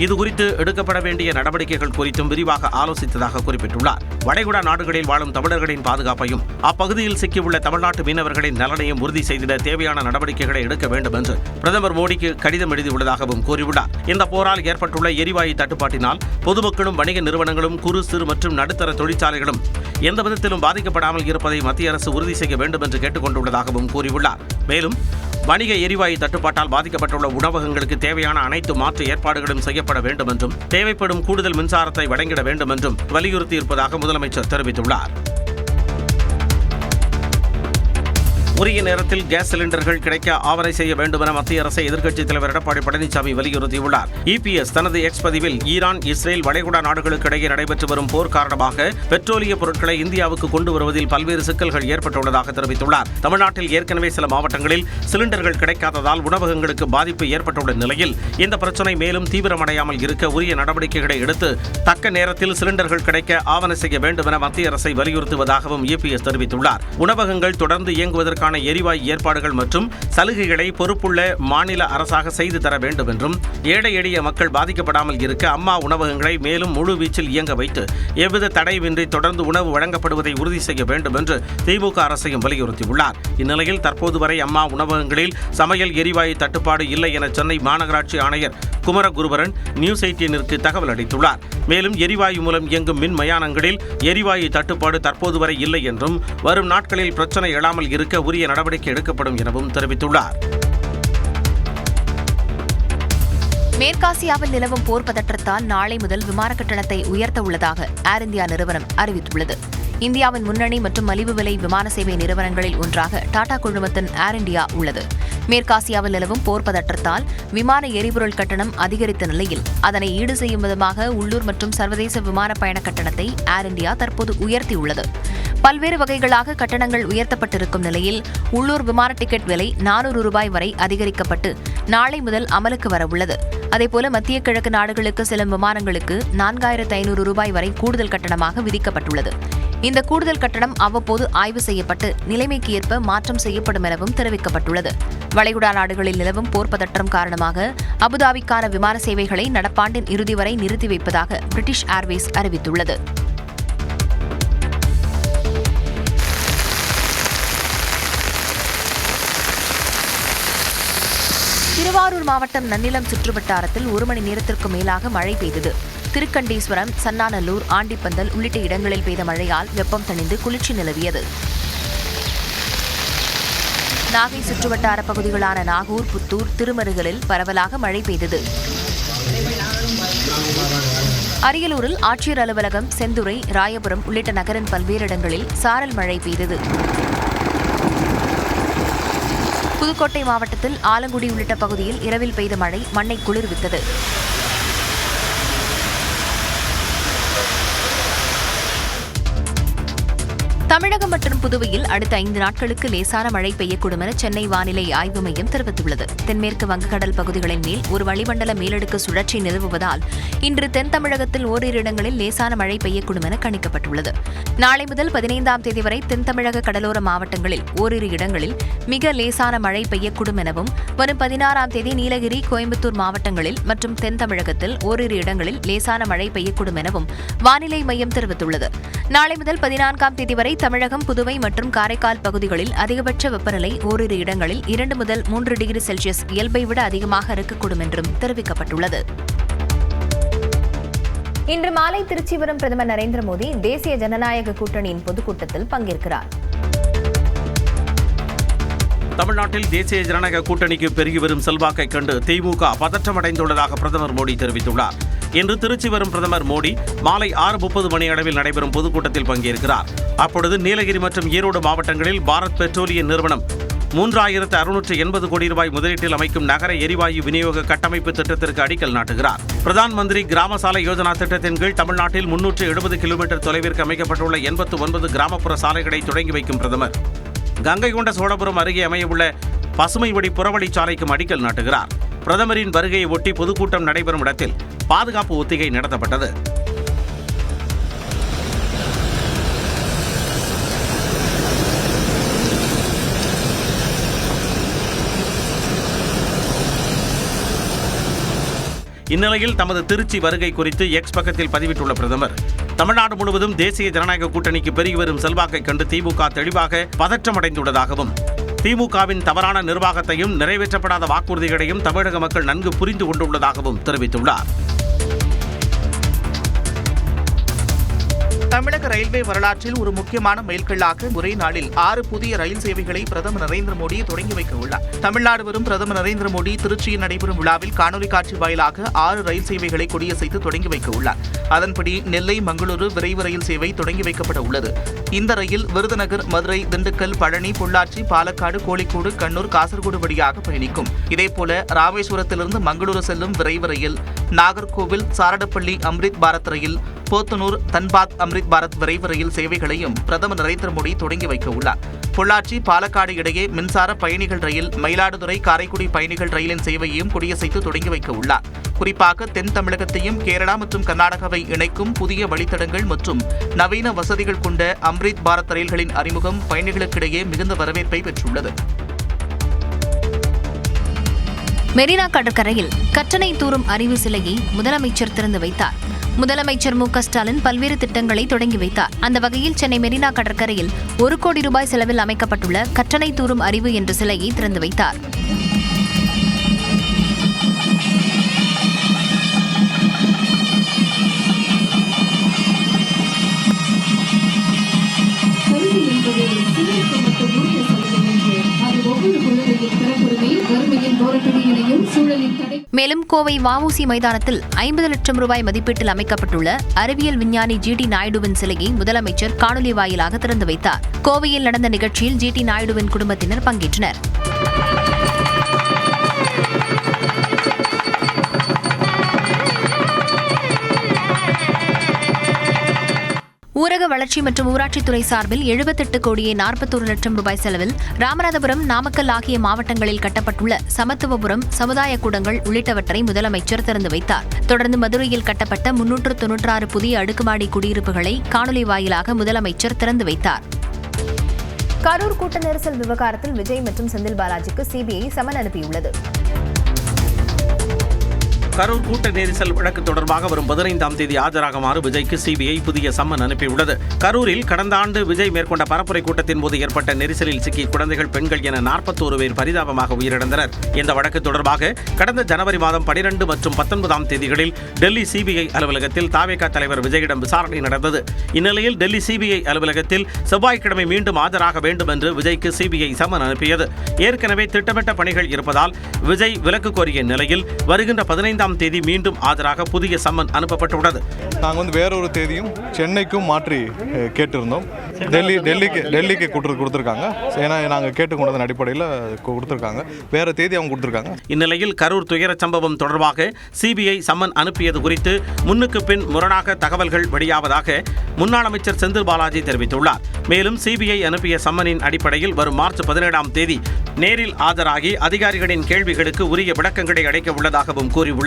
இதுகுறித்து எடுக்கப்பட வேண்டிய நடவடிக்கைகள் குறித்தும் விரிவாக ஆலோசித்ததாக குறிப்பிட்டுள்ளார். வளைகுடா நாடுகளில் வாழும் தமிழர்களின் பாதுகாப்பையும் அப்பகுதியில் சிக்கியுள்ள தமிழ்நாட்டு மீனவர்களின் நலனையும் உறுதி செய்திட தேவையான நடவடிக்கைகளை எடுக்க வேண்டும் என்று பிரதமர் மோடிக்கு கடிதம் எழுதியுள்ளதாகவும் கூறியுள்ளார். இந்த போரால் ஏற்பட்டுள்ள எரிவாயு தட்டுப்பாட்டினால் பொதுமக்களும் வணிக நிறுவனங்களும் குறு சிறு மற்றும் நடுத்தர தொழிற்சாலைகளும் எந்த விதத்திலும் பாதிக்கப்படாமல் இருப்பதை மத்திய அரசு உறுதி செய்ய வேண்டும் என்று கேட்டுக் கொண்டுள்ளதாகவும் கூறியுள்ளார். மேலும் வணிக எரிவாயு தட்டுப்பாட்டால் பாதிக்கப்பட்டுள்ள உணவகங்களுக்கு தேவையான அனைத்து மாற்று ஏற்பாடுகளும் செய்யப்பட வேண்டும் என்றும் தேவைப்படும் கூடுதல் மின்சாரத்தை வழங்கிட வேண்டும் என்றும் வலியுறுத்தியிருப்பதாக முதலமைச்சர் தெரிவித்துள்ளார். உரிய நேரத்தில் கேஸ் சிலிண்டர்கள் கிடைக்க ஆவணை செய்ய வேண்டும் என மத்திய அரசை எதிர்க்கட்சித் தலைவர் எடப்பாடி பழனிசாமி வலியுறுத்தியுள்ளார். இபிஎஸ் தனது எக்ஸ் பதிவில் ஈரான், இஸ்ரேல், வளைகுடா நாடுகளுக்கு இடையே நடைபெற்று வரும் போர் காரணமாக பெட்ரோலிய பொருட்களை இந்தியாவுக்கு கொண்டு வருவதில் பல்வேறு சிக்கல்கள் ஏற்பட்டுள்ளதாக தெரிவித்துள்ளார். தமிழ்நாட்டில் ஏற்கனவே சில மாவட்டங்களில் சிலிண்டர்கள் கிடைக்காததால் உணவகங்களுக்கு பாதிப்பு ஏற்பட்டுள்ள நிலையில் இந்த பிரச்சினை மேலும் தீவிரமடையாமல் இருக்க உரிய நடவடிக்கைகளை எடுத்து தக்க நேரத்தில் சிலிண்டர்கள் கிடைக்க ஆவணை செய்ய வேண்டும் என மத்திய அரசை வலியுறுத்துவதாகவும் இபிஎஸ் தெரிவித்துள்ளார். உணவகங்கள் தொடர்ந்து இயங்குவதற்கான எரிவாயு ஏற்பாடுகள் மற்றும் சலுகைகளை பொறுப்புள்ள மாநில அரசாக செய்து தர வேண்டும் என்றும், ஏழை எளிய மக்கள் பாதிக்கப்படாமல் இருக்க அம்மா உணவகங்களை மேலும் முழு வீச்சில் இயங்க வைத்து எவ்வித தடையின்றி தொடர்ந்து உணவு வழங்கப்படுவதை உறுதி செய்ய வேண்டும் என்று திமுக அரசையும் வலியுறுத்தியுள்ளார். இந்நிலையில் தற்போது வரை அம்மா உணவகங்களில் சமையல் எரிவாயு தட்டுப்பாடு இல்லை என சென்னை மாநகராட்சி ஆணையர் குமரகுருபரன் நியூஸ் 18ற்கு தகவல் அளித்துள்ளார். மேலும் எரிவாயு மூலம் இயங்கும் மின் மயானங்களில் எரிவாயு தட்டுப்பாடு தற்போது வரை இல்லை என்றும், வரும் நாட்களில் பிரச்சனை எழாமல் இருக்க உரிய நடவடிக்கை எடுக்கப்படும் எனவும் தெரிவித்துள்ளார். மேற்காசியாவில் நிலவும் போர் பதற்றத்தால் நாளை முதல் விமான கட்டணத்தை உயர்த்த உள்ளதாக ஏர் இந்தியா நிறுவனம் அறிவித்துள்ளது. இந்தியாவின் முன்னணி மற்றும் மலிவு விலை விமான சேவை நிறுவனங்களில் ஒன்றாக டாடா குழுமத்தின் ஏர் இந்தியா உள்ளது. மேற்காசியாவில் நிலவும் போர் பதற்றத்தால் விமான எரிபொருள் கட்டணம் அதிகரித்த நிலையில் அதனை ஈடு செய்யும் விதமாக உள்ளூர் மற்றும் சர்வதேச விமான பயண கட்டணத்தை ஏர் இந்தியா தற்போது உயர்த்தியுள்ளது. பல்வேறு வகைகளாக கட்டணங்கள் உயர்த்தப்பட்டிருக்கும் நிலையில் உள்ளூர் விமான டிக்கெட் விலை 400 ரூபாய் வரை அதிகரிக்கப்பட்டு நாளை முதல் அமலுக்கு வரவுள்ளது. அதேபோல மத்திய கிழக்கு நாடுகளுக்கு செல்லும் விமானங்களுக்கு 4500 ரூபாய் வரை கூடுதல் கட்டணமாக விதிக்கப்பட்டுள்ளது. இந்த கூடுதல் கட்டணம் அவ்வப்போது ஆய்வு செய்யப்பட்டு நிலைமைக்கு ஏற்ப மாற்றம் செய்யப்படும் எனவும் தெரிவிக்கப்பட்டுள்ளது. வளைகுடா நாடுகளில் நிலவும் போர் பதற்றம் காரணமாக அபுதாபிக்கான விமான சேவைகளை நடப்பாண்டின் இறுதி வரை நிறுத்தி வைப்பதாக பிரிட்டிஷ் ஏர்வேஸ் அறிவித்துள்ளது. திருவாரூர் மாவட்டம் நன்னிலம் சுற்றுவட்டாரத்தில் 1 மணி நேரத்திற்கு மேலாக மழை பெய்தது. திருக்கண்டீஸ்வரம், சன்னாநல்லூர், ஆண்டிப்பந்தல் உள்ளிட்ட இடங்களில் பெய்த மழையால் வெப்பம் தணிந்து குளிர்ச்சி நிலவியது. நாகை சுற்றுவட்டார பகுதிகளான நாகூர், புத்தூர், திருமருகலில் பரவலாக மழை பெய்தது. அரியலூரில் ஆட்சியர் அலுவலகம், செந்துறை, ராயபுரம் உள்ளிட்ட நகரின் பல்வேறு இடங்களில் சாரல் மழை பெய்தது. புதுக்கோட்டை மாவட்டத்தில் ஆலங்குடி உள்ளிட்ட பகுதியில் இரவில் பெய்த மழை மண்ணை குளிர்வித்தது. தமிழகம் மற்றும் புதுவையில் அடுத்த 5 நாட்களுக்கு லேசான மழை பெய்யக்கூடும் என சென்னை வானிலை ஆய்வு மையம் தெரிவித்துள்ளது. தென்மேற்கு வங்கக்கடல் பகுதிகளின் மேல் ஒரு வளிமண்டல மேலடுக்கு சுழற்சி நிலவுவதால் இன்று தென் தமிழகத்தில் ஓரிரு இடங்களில் லேசான மழை பெய்யக்கூடும் என கணிக்கப்பட்டுள்ளது. நாளை முதல் 15ஆம் தேதி வரை தென் தமிழக கடலோர மாவட்டங்களில் ஓரிரு இடங்களில் மிக லேசான மழை பெய்யக்கூடும் எனவும், வரும் 16ஆம் தேதி நீலகிரி, கோயம்புத்தூர் மாவட்டங்களில் மற்றும் தென் தமிழகத்தில் ஓரிரு இடங்களில் லேசான மழை பெய்யக்கூடும் எனவும் வானிலை மையம் தெரிவித்துள்ளது. நாளை முதல் 14ஆம் தேதி வரை தமிழகம், புதுவை மற்றும் காரைக்கால் பகுதிகளில் அதிகபட்ச வெப்பநிலை ஓரிரு இடங்களில் 2 முதல் 3 டிகிரி செல்சியஸ் இயல்பை விட அதிகமாக இருக்கக்கூடும் என்றும் தெரிவிக்கப்பட்டுள்ளது. இன்று மாலை திருச்சி வரும் பிரதமர் நரேந்திர மோடி தேசிய ஜனநாயக கூட்டணியின் பொதுக்கூட்டத்தில் பங்கேற்கிறார். தமிழ்நாட்டில் தேசிய ஜனநாயக கூட்டணிக்கு பெருகி வரும் செல்வாக்கை கண்டு திமுக பதற்றமடைந்துள்ளதாக பிரதமர் மோடி தெரிவித்துள்ளார். இன்று திருச்சி வரும் பிரதமர் மோடி மாலை 6:30 மணி அளவில் நடைபெறும் பொதுக்கூட்டத்தில் பங்கேற்கிறார். அப்பொழுது நீலகிரி மற்றும் ஈரோடு மாவட்டங்களில் பாரத் பெட்ரோலிய நிறுவனம் 3680 கோடி ரூபாய் முதலீட்டில் அமைக்கும் நகர எரிவாயு விநியோக கட்டமைப்பு திட்டத்திற்கு அடிக்கல் நாட்டுகிறார். பிரதான் மந்திரி கிராம சாலை யோஜனா திட்டத்தின் கீழ் தமிழ்நாட்டில் 370 கிலோமீட்டர் தொலைவிற்கு அமைக்கப்பட்டுள்ள 89 கிராமப்புற சாலைகளை தொடங்கி வைக்கும் பிரதமர் கங்கை கொண்ட சோழபுரம் அருகே அமையவுள்ள பசுமை வழி புறவழிச்சாலைக்கும் அடிக்கல் நாட்டுகிறார். பிரதமரின் வருகையை ஒட்டி பொதுக்கூட்டம் நடைபெறும் இடத்தில் பாதுகாப்பு ஒத்திகை நடத்தப்பட்டது. இந்நிலையில் தமது திருச்சி வருகை குறித்து எக்ஸ் பக்கத்தில் பதிவிட்டுள்ள பிரதமர், தமிழ்நாடு முழுவதும் தேசிய ஜனநாயக கூட்டணிக்கு பெருகி வரும் செல்வாக்கை கண்டு திமுக தெளிவாக பதற்றமடைந்துள்ளதாகவும், திமுகவின் தவறான நிர்வாகத்தையும் நிறைவேற்றப்படாத வாக்குறுதிகளையும் தமிழக மக்கள் நன்கு புரிந்து கொண்டுள்ளதாகவும் தெரிவித்துள்ளார். தமிழக ரயில்வே வரலாற்றில் ஒரு முக்கியமான மைல்கல்லாக ஒரே நாளில் 6 புதிய ரயில் சேவைகளை பிரதமர் நரேந்திர மோடி தொடங்கி வைக்க உள்ளார். தமிழ்நாடு வரும் பிரதமர் நரேந்திர மோடி திருச்சியில் நடைபெறும் விழாவில் காணொலி காட்சி வாயிலாக 6 ரயில் சேவைகளை கொடியசைத்து தொடங்கி வைக்க உள்ளார். அதன்படி நெல்லை மங்களூரு விரைவு ரயில் சேவை தொடங்கி வைக்கப்பட உள்ளது. இந்த ரயில் விருதுநகர், மதுரை, திண்டுக்கல், பழனி, பொள்ளாச்சி, பாலக்காடு, கோழிக்கோடு, கண்ணூர், காசர்கோடு வழியாக பயணிக்கும். இதேபோல ராமேஸ்வரத்திலிருந்து மங்களூரு செல்லும் விரைவு ரயில், நாகர்கோவில், சாரடப்பள்ளி அம்ரித் பாரத் ரயில், போத்தனூர், தன்பாத் அம்ரித் பாரத் விரைவு ரயில் சேவைகளையும் பிரதமர் நரேந்திர மோடி தொடங்கி வைக்க உள்ளார். பொள்ளாச்சி, பாலக்காடு இடையே மின்சார பயணிகள் ரயில், மயிலாடுதுறை, காரைக்குடி பயணிகள் ரயிலின் சேவையையும் கொடியசைத்து தொடங்கி வைக்க உள்ளார். குறிப்பாக தென் தமிழகத்தையும் கேரளா மற்றும் கர்நாடகாவை இணைக்கும் புதிய வழித்தடங்கள் மற்றும் நவீன வசதிகள் கொண்ட அம்ரித் பாரத் ரயில்களின் அறிமுகம் பயணிகளுக்கிடையே மிகுந்த வரவேற்பை பெற்றுள்ளது. மெரினா கடற்கரையில் கற்றனை தூரும் அறிவு சிலையை முதலமைச்சர் திறந்து வைத்தார். முதலமைச்சர் மு.க. ஸ்டாலின் பல்வேறு திட்டங்களை தொடங்கி வைத்தார். அந்த வகையில் சென்னை மெரினா கடற்கரையில் 1 கோடி ரூபாய் செலவில் அமைக்கப்பட்டுள்ள கற்றனை தூரும் அறிவு என்ற சிலையை திறந்து வைத்தார். மேலும் கோவை வ.உ.சி. மைதானத்தில் 50 லட்சம் ரூபாய் மதிப்பீட்டில் அமைக்கப்பட்டுள்ள அறிவியல் விஞ்ஞானி ஜி.டி. நாயுடுவின் சிலையை முதலமைச்சர் காணொலி வாயிலாக திறந்து வைத்தார். கோவையில் நடந்த நிகழ்ச்சியில் ஜி.டி. நாயுடுவின் குடும்பத்தினர் பங்கேற்றனர். ஊரக வளர்ச்சி மற்றும் ஊராட்சித்துறை சார்பில் 78 கோடியே 41 லட்சம் ரூபாய் செலவில் ராமநாதபுரம், நாமக்கல் ஆகிய மாவட்டங்களில் கட்டப்பட்டுள்ள சமத்துவபுரம் சமுதாய கூடங்கள் உள்ளிட்டவற்றை முதலமைச்சர் திறந்து வைத்தார். தொடர்ந்து மதுரையில் கட்டப்பட்ட 396 புதிய அடுக்குமாடி குடியிருப்புகளை காணொலி வாயிலாக முதலமைச்சர் திறந்து வைத்தார். கரூர் கூட்ட நெரிசல் விவகாரத்தில் விஜய் மற்றும் செந்தில் பாலாஜிக்கு சிபிஐ சமன் அனுப்பியுள்ளது. கரூர் கூட்ட நெரிசல் வழக்கு தொடர்பாக வரும் 15ஆம் தேதி ஆஜராகுமாறு விஜய்க்கு சிபிஐ புதிய சம்மன் அனுப்பியுள்ளது. கரூரில் கடந்த ஆண்டு விஜய் மேற்கொண்ட பரப்புரை கூட்டத்தின் போது ஏற்பட்ட நெரிசலில் சிக்கி குழந்தைகள், பெண்கள் என 41 பேர் பரிதாபமாக உயிரிழந்தனர். இந்த வழக்கு தொடர்பாக கடந்த ஜனவரி மாதம் 12 மற்றும் 19ஆம் தேதிகளில் டெல்லி சிபிஐ அலுவலகத்தில் தாவேகா தலைவர் விஜயிடம் விசாரணை நடந்தது. இந்நிலையில் டெல்லி சிபிஐ அலுவலகத்தில் செவ்வாய்க்கிழமை மீண்டும் ஆஜராக வேண்டும் என்று விஜய்க்கு சிபிஐ சம்மன் அனுப்பியது. ஏற்கனவே திட்டமிட்ட பணிகள் இருப்பதால் விஜய் விலக்கு கோரிய நிலையில் வருகின்ற 15ஆம் தேதி மீண்டும் ஆஜராக புதிய சம்மன் அனுப்பப்பட்டுள்ளது. நாங்கள் வேறொரு தேதியும் சென்னைக்கும் மாற்றி கேட்டிருந்தோம். டெல்லிக்கு கொடுத்துருக்காங்க. ஏன்னா நாங்கள் கேட்டுக்கொண்டதன் அடிப்படையில் கொடுத்துருக்காங்க. வேற தேதி அவங்க கொடுத்துருக்காங்க. இந்நிலையில் கரூர் துயர சம்பவம் தொடர்பாக சிபிஐ சம்மன் அனுப்பியது குறித்து முன்னுக்கு பின் முரணாக தகவல்கள் வெளியாவதாக முன்னாள் அமைச்சர் செந்தில் பாலாஜி தெரிவித்துள்ளார். மேலும் சிபிஐ அனுப்பிய சம்மனின் அடிப்படையில் வரும் மார்ச் 17ஆம் தேதி நேரில் ஆஜராகி அதிகாரிகளின் கேள்விகளுக்கு உரிய விளக்கங்களை அளிக்க உள்ளதாகவும் கூறியுள்ளார்.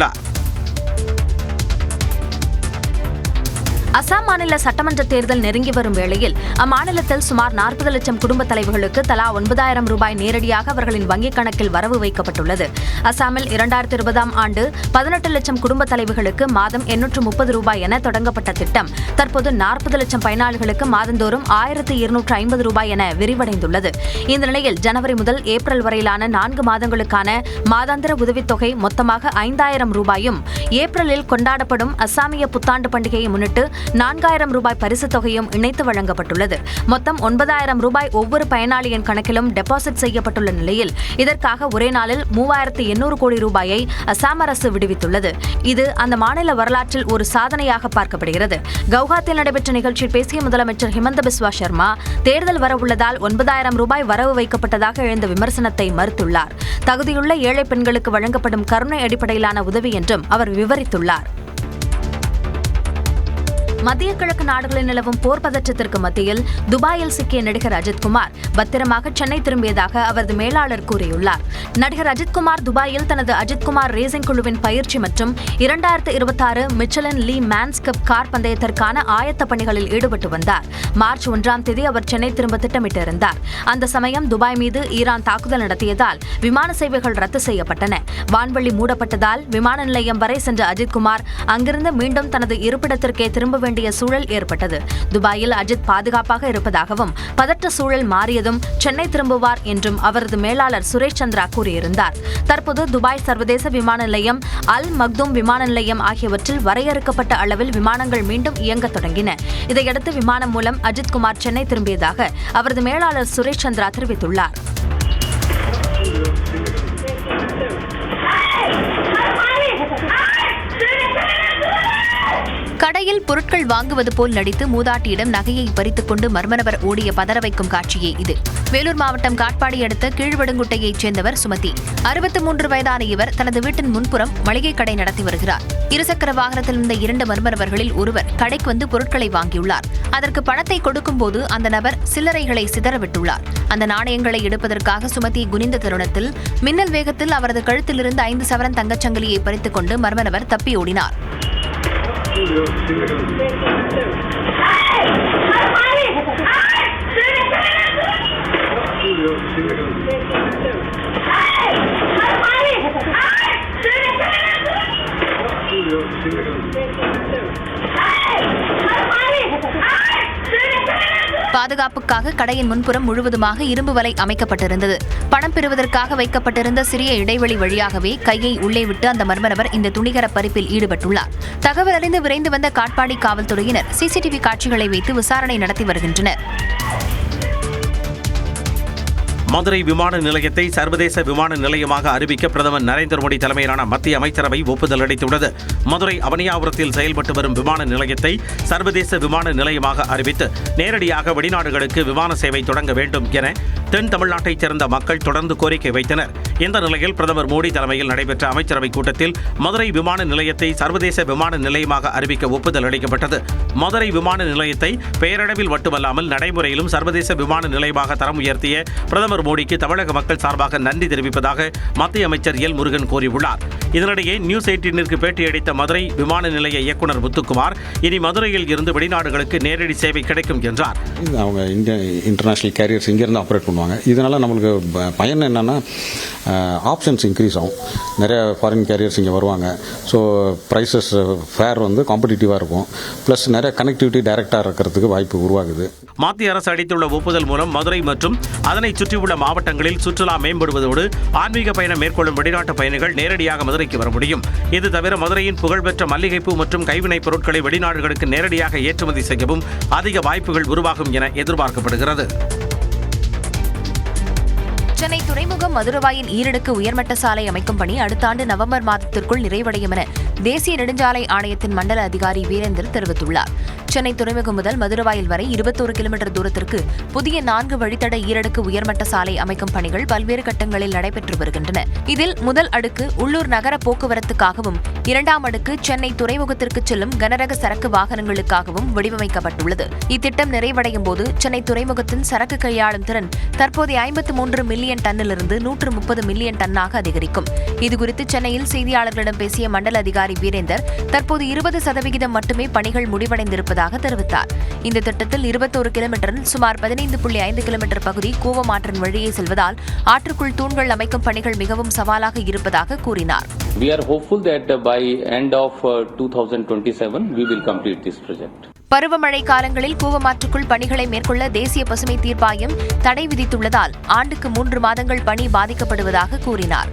அசாம் மாநில சட்டமன்ற தேர்தல் நெருங்கி வரும் வேளையில் அம்மாநிலத்தில் சுமார் 40 லட்சம் குடும்ப தலைவர்களுக்கு தலா 9,000 ரூபாய் நேரடியாக அவர்களின் வங்கிக் கணக்கில் வரவு வைக்கப்பட்டுள்ளது. அசாமில் 2020ஆம் ஆண்டு 18 லட்சம் குடும்ப தலைவர்களுக்கு மாதம் 830 ரூபாய் என தொடங்கப்பட்ட திட்டம் தற்போது 40 லட்சம் பயனாளிகளுக்கு மாதந்தோறும் 1,250 ரூபாய் என விரிவடைந்துள்ளது. இந்த நிலையில் ஜனவரி முதல் ஏப்ரல் வரையிலான 4 மாதங்களுக்கான மாதாந்திர உதவித்தொகை மொத்தமாக 5,000 ரூபாயும், ஏப்ரலில் கொண்டாடப்படும் அசாமிய புத்தாண்டு பண்டிகையை முன்னிட்டு 4,000 ரூபாய் பரிசுத் தொகையும் இணைத்து வழங்கப்பட்டுள்ளது. மொத்தம் 9,000 ரூபாய் ஒவ்வொரு பயனாளியின் கணக்கிலும் டெபாசிட் செய்யப்பட்டுள்ள நிலையில் இதற்காக ஒரே நாளில் 3,800 கோடி ரூபாயை அசாம் அரசு விடுவித்துள்ளது. இது அந்த மாநில வரலாற்றில் ஒரு சாதனையாக பார்க்கப்படுகிறது. கவுஹாத்தியில் நடைபெற்ற நிகழ்ச்சியில் பேசிய முதலமைச்சர் ஹிமந்த பிஸ்வா சர்மா தேர்தல் வரவுள்ளதால் 9,000 ரூபாய் வரவு வைக்கப்பட்டதாக எழுந்த விமர்சனத்தை மறுத்துள்ளார். தகுதியுள்ள ஏழை பெண்களுக்கு வழங்கப்படும் கருணை அடிப்படையிலான உதவி என்றும் அவர் விவரித்துள்ளார். மத்திய கிழக்கு நாடுகளில் நிலவும் போர் பதற்றத்திற்கு மத்தியில் துபாயில் சிக்கிய நடிகர் அஜித்குமார் பத்திரமாக சென்னை திரும்பியதாக அவரது மேலாளர் கூறியுள்ளார். நடிகர் அஜித்குமார் துபாயில் தனது அஜித்குமார் ரேசிங் குழுவின் பயிற்சி மற்றும் 2026 மிச்சலின் லீ மேன்ஸ் கப் கார் பந்தயத்திற்கான ஆயத்த பணிகளில் ஈடுபட்டு வந்தார். மார்ச் 1ஆம் தேதி அவர் சென்னை திரும்ப திட்டமிட்டிருந்தார். அந்த சமயம் துபாய் மீது ஈரான் தாக்குதல் நடத்தியதால் விமான சேவைகள் ரத்து செய்யப்பட்டன. வான்வெளி மூடப்பட்டதால் விமான நிலையம் வரை சென்ற அஜித்குமார் அங்கிருந்து மீண்டும் தனது இருப்பிடத்திற்கே திரும்ப வேண்டிய சூழல் ஏற்பட்டது. துபாயில் அஜித் பாதுகாப்பாக இருப்பதாகவும் பதற்ற சூழல் மாறியதும் சென்னை திரும்புவார் என்றும் அவரது மேலாளர் சுரேஷ் சந்திரா கூறியிருந்தார். தற்போது துபாய் சர்வதேச விமான நிலையம், அல் மக்தூம் விமான நிலையம் ஆகியவற்றில் வரையறுக்கப்பட்ட அளவில் விமானங்கள் மீண்டும் இயங்க தொடங்கின. இதையடுத்து விமானம் மூலம் அஜித் குமார் சென்னை திரும்பியதாக அவரது மேலாளர் சுரேஷ் சந்திரா தெரிவித்துள்ளார். கடையில் பொருட்கள் வாங்குவது போல் நடித்து மூதாட்டியிடம் நகையை பறித்துக் கொண்டு மர்மநபர் ஓடிய பதற வைக்கும் காட்சியே இது. வேலூர் மாவட்டம் காட்பாடி அடுத்த கீழ்வடுங்குட்டையைச் சேர்ந்தவர் சுமதி. 63 வயதான இவர் தனது வீட்டின் முன்புறம் மளிகை கடை நடத்தி வருகிறார். இருசக்கர வாகனத்தில் இருந்த 2 மர்மநபர்களில் ஒருவர் கடைக்கு வந்து பொருட்களை வாங்கியுள்ளார். அதற்கு பணத்தை கொடுக்கும்போது அந்த நபர் சில்லறைகளை சிதறவிட்டுள்ளார். அந்த நாணயங்களை எடுப்பதற்காக சுமதி குனிந்த தருணத்தில் மின்னல் வேகத்தில் அவரது கழுத்திலிருந்து 5 சவரன் தங்கச்சங்கிலியை பறித்துக் கொண்டு மர்மநபர் தப்பி ஓடினார். பாதுகாப்புக்காக கடையின் முன்புறம் முழுவதுமாக இரும்பு வலை அமைக்கப்பட்டிருந்தது. பணம் பெறுவதற்காக வைக்கப்பட்டிருந்த சிறிய இடைவெளி வழியாகவே கையை உள்ளே விட்டு அந்த மர்மநபர் இந்த துணிகர பறிப்பில் ஈடுபட்டுள்ளார். தகவல் அறிந்து விரைந்து வந்த காட்பாடி காவல்துறையினர் சிசிடிவி காட்சிகளை வைத்து விசாரணை நடத்தி வருகின்றனர். மதுரை விமான நிலையத்தை சர்வதேச விமான நிலையமாக அறிவிக்க பிரதமர் நரேந்திர மோடி தலைமையிலான மத்திய அமைச்சரவை ஒப்புதல் அளித்துள்ளது. மதுரை அவனியாபுரத்தில் செயல்பட்டு வரும் விமான நிலையத்தை சர்வதேச விமான நிலையமாக அறிவித்து நேரடியாக வெளிநாடுகளுக்கு விமான சேவை தொடங்க வேண்டும் என தென் தமிழ்நாட்டைச் சேர்ந்த மக்கள் தொடர்ந்து கோரிக்கை வைத்தனர். இந்த நிலையில் பிரதமர் மோடி தலைமையில் நடைபெற்ற அமைச்சரவைக் கூட்டத்தில் மதுரை விமான நிலையத்தை சர்வதேச விமான நிலையமாக அறிவிக்க ஒப்புதல் அளிக்கப்பட்டது. மதுரை விமான நிலையத்தை பெயரளவில் மட்டுமல்லாமல் நடைமுறையிலும் சர்வதேச விமான நிலையமாக தரம் உயர்த்திய பிரதமர் மோடிக்கு தமிழக மக்கள் சார்பாக நன்றி தெரிவிப்பதாக மத்திய அமைச்சர் எல் முருகன் கூறியுள்ளார். இதனிடையே நியூஸ் 18ற்கு பேட்டியளித்த மதுரை விமான நிலைய இயக்குநர் முத்துக்குமார், இனி மதுரையில் இருந்து வெளிநாடுகளுக்கு நேரடி சேவை கிடைக்கும் என்றார். அவங்க இன்டர்நேஷனல் கேரியர்ஸ் இங்கேருந்து ஆப்ரேட் பண்ணுவாங்க. இதனால் நம்மளுக்கு பயன் என்னென்னா ஆப்ஷன்ஸ் இன்க்ரீஸ் ஆகும். நிறைய ஃபாரின் கேரியர்ஸ் இங்கே வருவாங்க. ஸோ ப்ரைஸஸ் ஃபேர் வந்து காம்படிட்டிவாக இருக்கும். ப்ளஸ் நிறைய கனெக்டிவிட்டி டைரெக்டாக இருக்கிறதுக்கு வாய்ப்பு உருவாகுது. மத்திய அரசு அளித்துள்ள ஒப்புதல் மூலம் மதுரை மற்றும் அதனை சுற்றியுள்ள மாவட்டங்களில் சுற்றுலா மேம்படுவதோடு ஆன்மீக பயணம் மேற்கொள்ளும் வெளிநாட்டு பயணிகள் நேரடியாக மதுரைக்கு வர முடியும். இது தவிர மதுரையின் புகழ்பெற்ற மல்லிகைப்பூ மற்றும் கைவினைப் பொருட்களை வெளிநாடுகளுக்கு நேரடியாக ஏற்றுமதி செய்யவும் அதிக வாய்ப்புகள் உருவாகும் என எதிர்பார்க்கப்படுகிறது. சென்னை துறைமுகம் மதுரவாயின் ஈரடுக்கு உயர்மட்ட சாலை அமைக்கும் பணி அடுத்த ஆண்டு நவம்பர் மாதத்திற்குள் நிறைவடையும் என தேசிய நெடுஞ்சாலை ஆணையத்தின் மண்டல அதிகாரி வீரேந்தர் தெரிவித்துள்ளார். சென்னை துறைமுகம் முதல் மதுரவாயில் வரை 21 கிலோமீட்டர் தூரத்திற்கு புதிய 4 வழித்தட ஈரடுக்கு உயர்மட்ட சாலை அமைக்கும் பணிகள் பல்வேறு கட்டங்களில் நடைபெற்று வருகின்றன. இதில் முதல் அடுக்கு உள்ளூர் நகர போக்குவரத்துக்காகவும், 2ஆம் அடுக்கு சென்னை துறைமுகத்திற்கு செல்லும் கனரக சரக்கு வாகனங்களுக்காகவும் வடிவமைக்கப்பட்டுள்ளது. இத்திட்டம் நிறைவடையும் போது சென்னை துறைமுகத்தின் சரக்கு கையாளும் திறன் தற்போதைய 53 மில்லியன் டன்னிலிருந்து 130 மில்லியன் டன்னாக அதிகரிக்கும். இதுகுறித்து சென்னையில் செய்தியாளர்களிடம் பேசிய மண்டல அதிகாரி வீரேந்தர், தற்போது 20% மட்டுமே பணிகள் முடிவடைந்திருப்பதாக தெரிவித்தார். இந்த திட்டத்தில் 21 கிலோமீட்டரில் சுமார் 15.5 கிலோமீட்டர் பகுதி கூவமாற்றின் வழியே செல்வதால் ஆற்றுக்குள் தூண்கள் அமைக்கும் பணிகள் மிகவும் சவாலாக இருப்பதாக கூறினார். We are hopeful that by end of 2027 we will complete this project. பருவமழை காலங்களில் கூவமாற்றுக்குள் பணிகளை மேற்கொள்ள தேசிய பசுமை தீர்ப்பாயம் தடை விதித்துள்ளதால் ஆண்டுக்கு 3 மாதங்கள் பணி பாதிக்கப்படுவதாக கூறினார்.